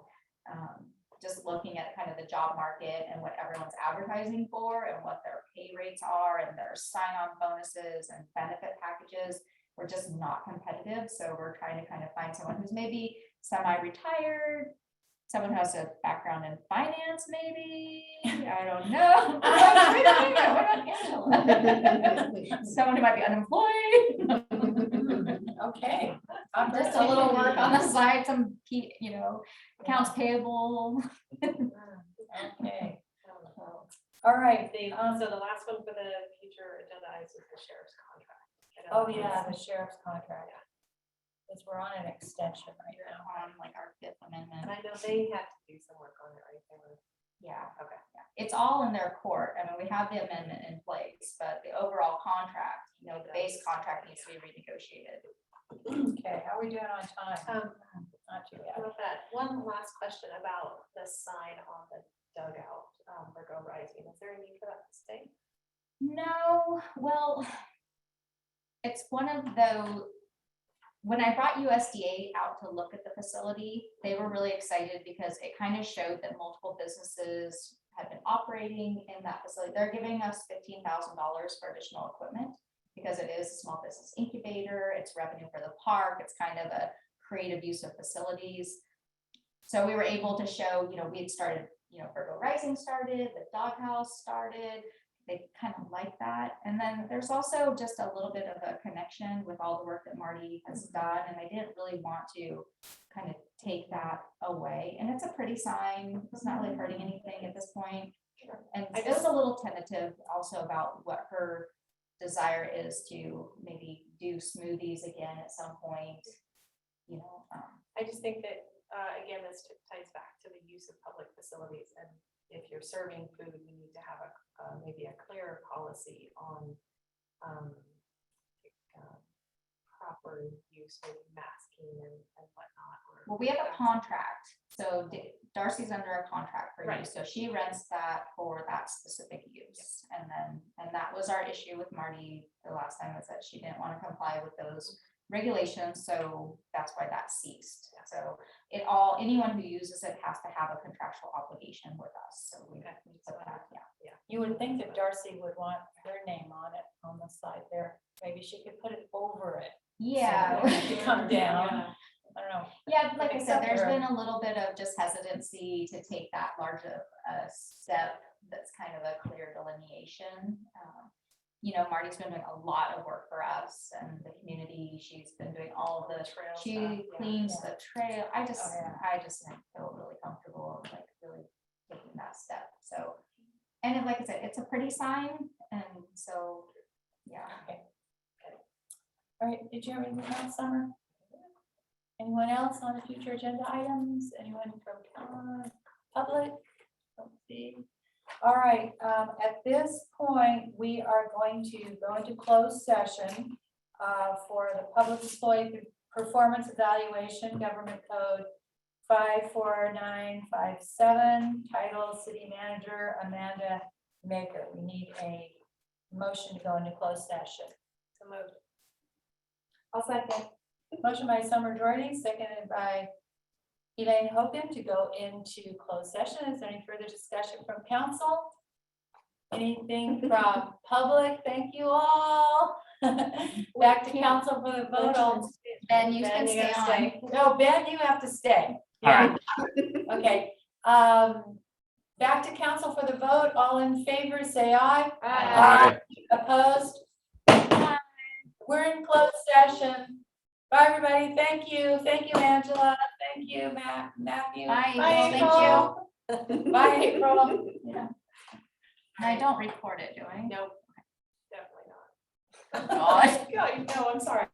just looking at kind of the job market and what everyone's advertising for and what their pay rates are and their sign-on bonuses and benefit packages. We're just not competitive. So we're trying to kind of find someone who's maybe semi-retired, someone who has a background in finance, maybe, I don't know. Someone who might be unemployed. Okay. Just a little work on the side, some key, you know, accounts payable. Okay. All right. So the last one for the future agenda items is the sheriff's contract. Oh yeah, the sheriff's contract. Because we're on an extension right now. On like our 5th amendment. And I know they have to do some work on it, right? Yeah. Okay. Yeah. It's all in their court. I mean, we have the amendment in place, but the overall contract, you know, the base contract needs to be renegotiated. Okay, how are we doing on time? Not too bad. With that, one last question about the sign on the dugout for Go Rising. Is there a need for that to stay? No, well, it's one of those. When I brought USDA out to look at the facility, they were really excited because it kind of showed that multiple businesses had been operating in that facility. They're giving us $15,000 for additional equipment because it is a small business incubator. It's revenue for the park. It's kind of a creative use of facilities. So we were able to show, you know, we had started, you know, Virgo Rising started, the doghouse started. They kind of like that. And then there's also just a little bit of a connection with all the work that Marty has done. And I didn't really want to kind of take that away. And it's a pretty sign. It's not really hurting anything at this point. And it was a little tentative also about what her desire is to maybe do smoothies again at some point, you know. I just think that, again, this ties back to the use of public facilities. And if you're serving food, you need to have maybe a clearer policy on proper use, maybe masking and whatnot. Well, we have a contract. So Darcy's under a contract for Right. use. So she rents that for that specific use. And that was our issue with Marty the last time, is that she didn't want to comply with those regulations. So that's why that ceased. So anyone who uses it has to have a contractual obligation with us. So we put that, yeah. You would think that Darcy would want her name on it on the side there. Maybe she could put it over it. Yeah. So it could come down. I don't know. Yeah, like I said, there's Except for- been a little bit of just hesitancy to take that large of a step that's kind of a clear delineation. You know, Marty's been doing a lot of work for us and the community. She's been doing all of the trail she stuff, cleans the trail. I just Oh, yeah. I just feel really comfortable like really taking that step. So And like I said, it's a pretty sign, and so, yeah. All right, did you have anything else, Summer? Anyone else on the future agenda items? Anyone from public? Let's see. All right, at this point, we are going to go into closed session for the public employee performance evaluation, government code 54957, title City Manager Amanda Maker. We need a motion to go into closed session. So moved. I'll second. Motion by Summer Jordan, seconded by Elaine Hogan to go into closed session. Is there any further discussion from council? Anything from public? Thank you all. Back to council for the vote on. Ben, you can Ben, stay gotta on. No, Ben, you have to stay. All right. Okay. Back to council for the vote. All in favor, say aye. Aye. Opposed? We're in closed session. Bye, everybody. Thank you. Thank you, Angela. Thank you, Matthew. Bye, Bye, April. Thank April. Bye, April. Yeah. And I don't record it, do I? Nope, definitely not. God. Yeah, no, I'm sorry.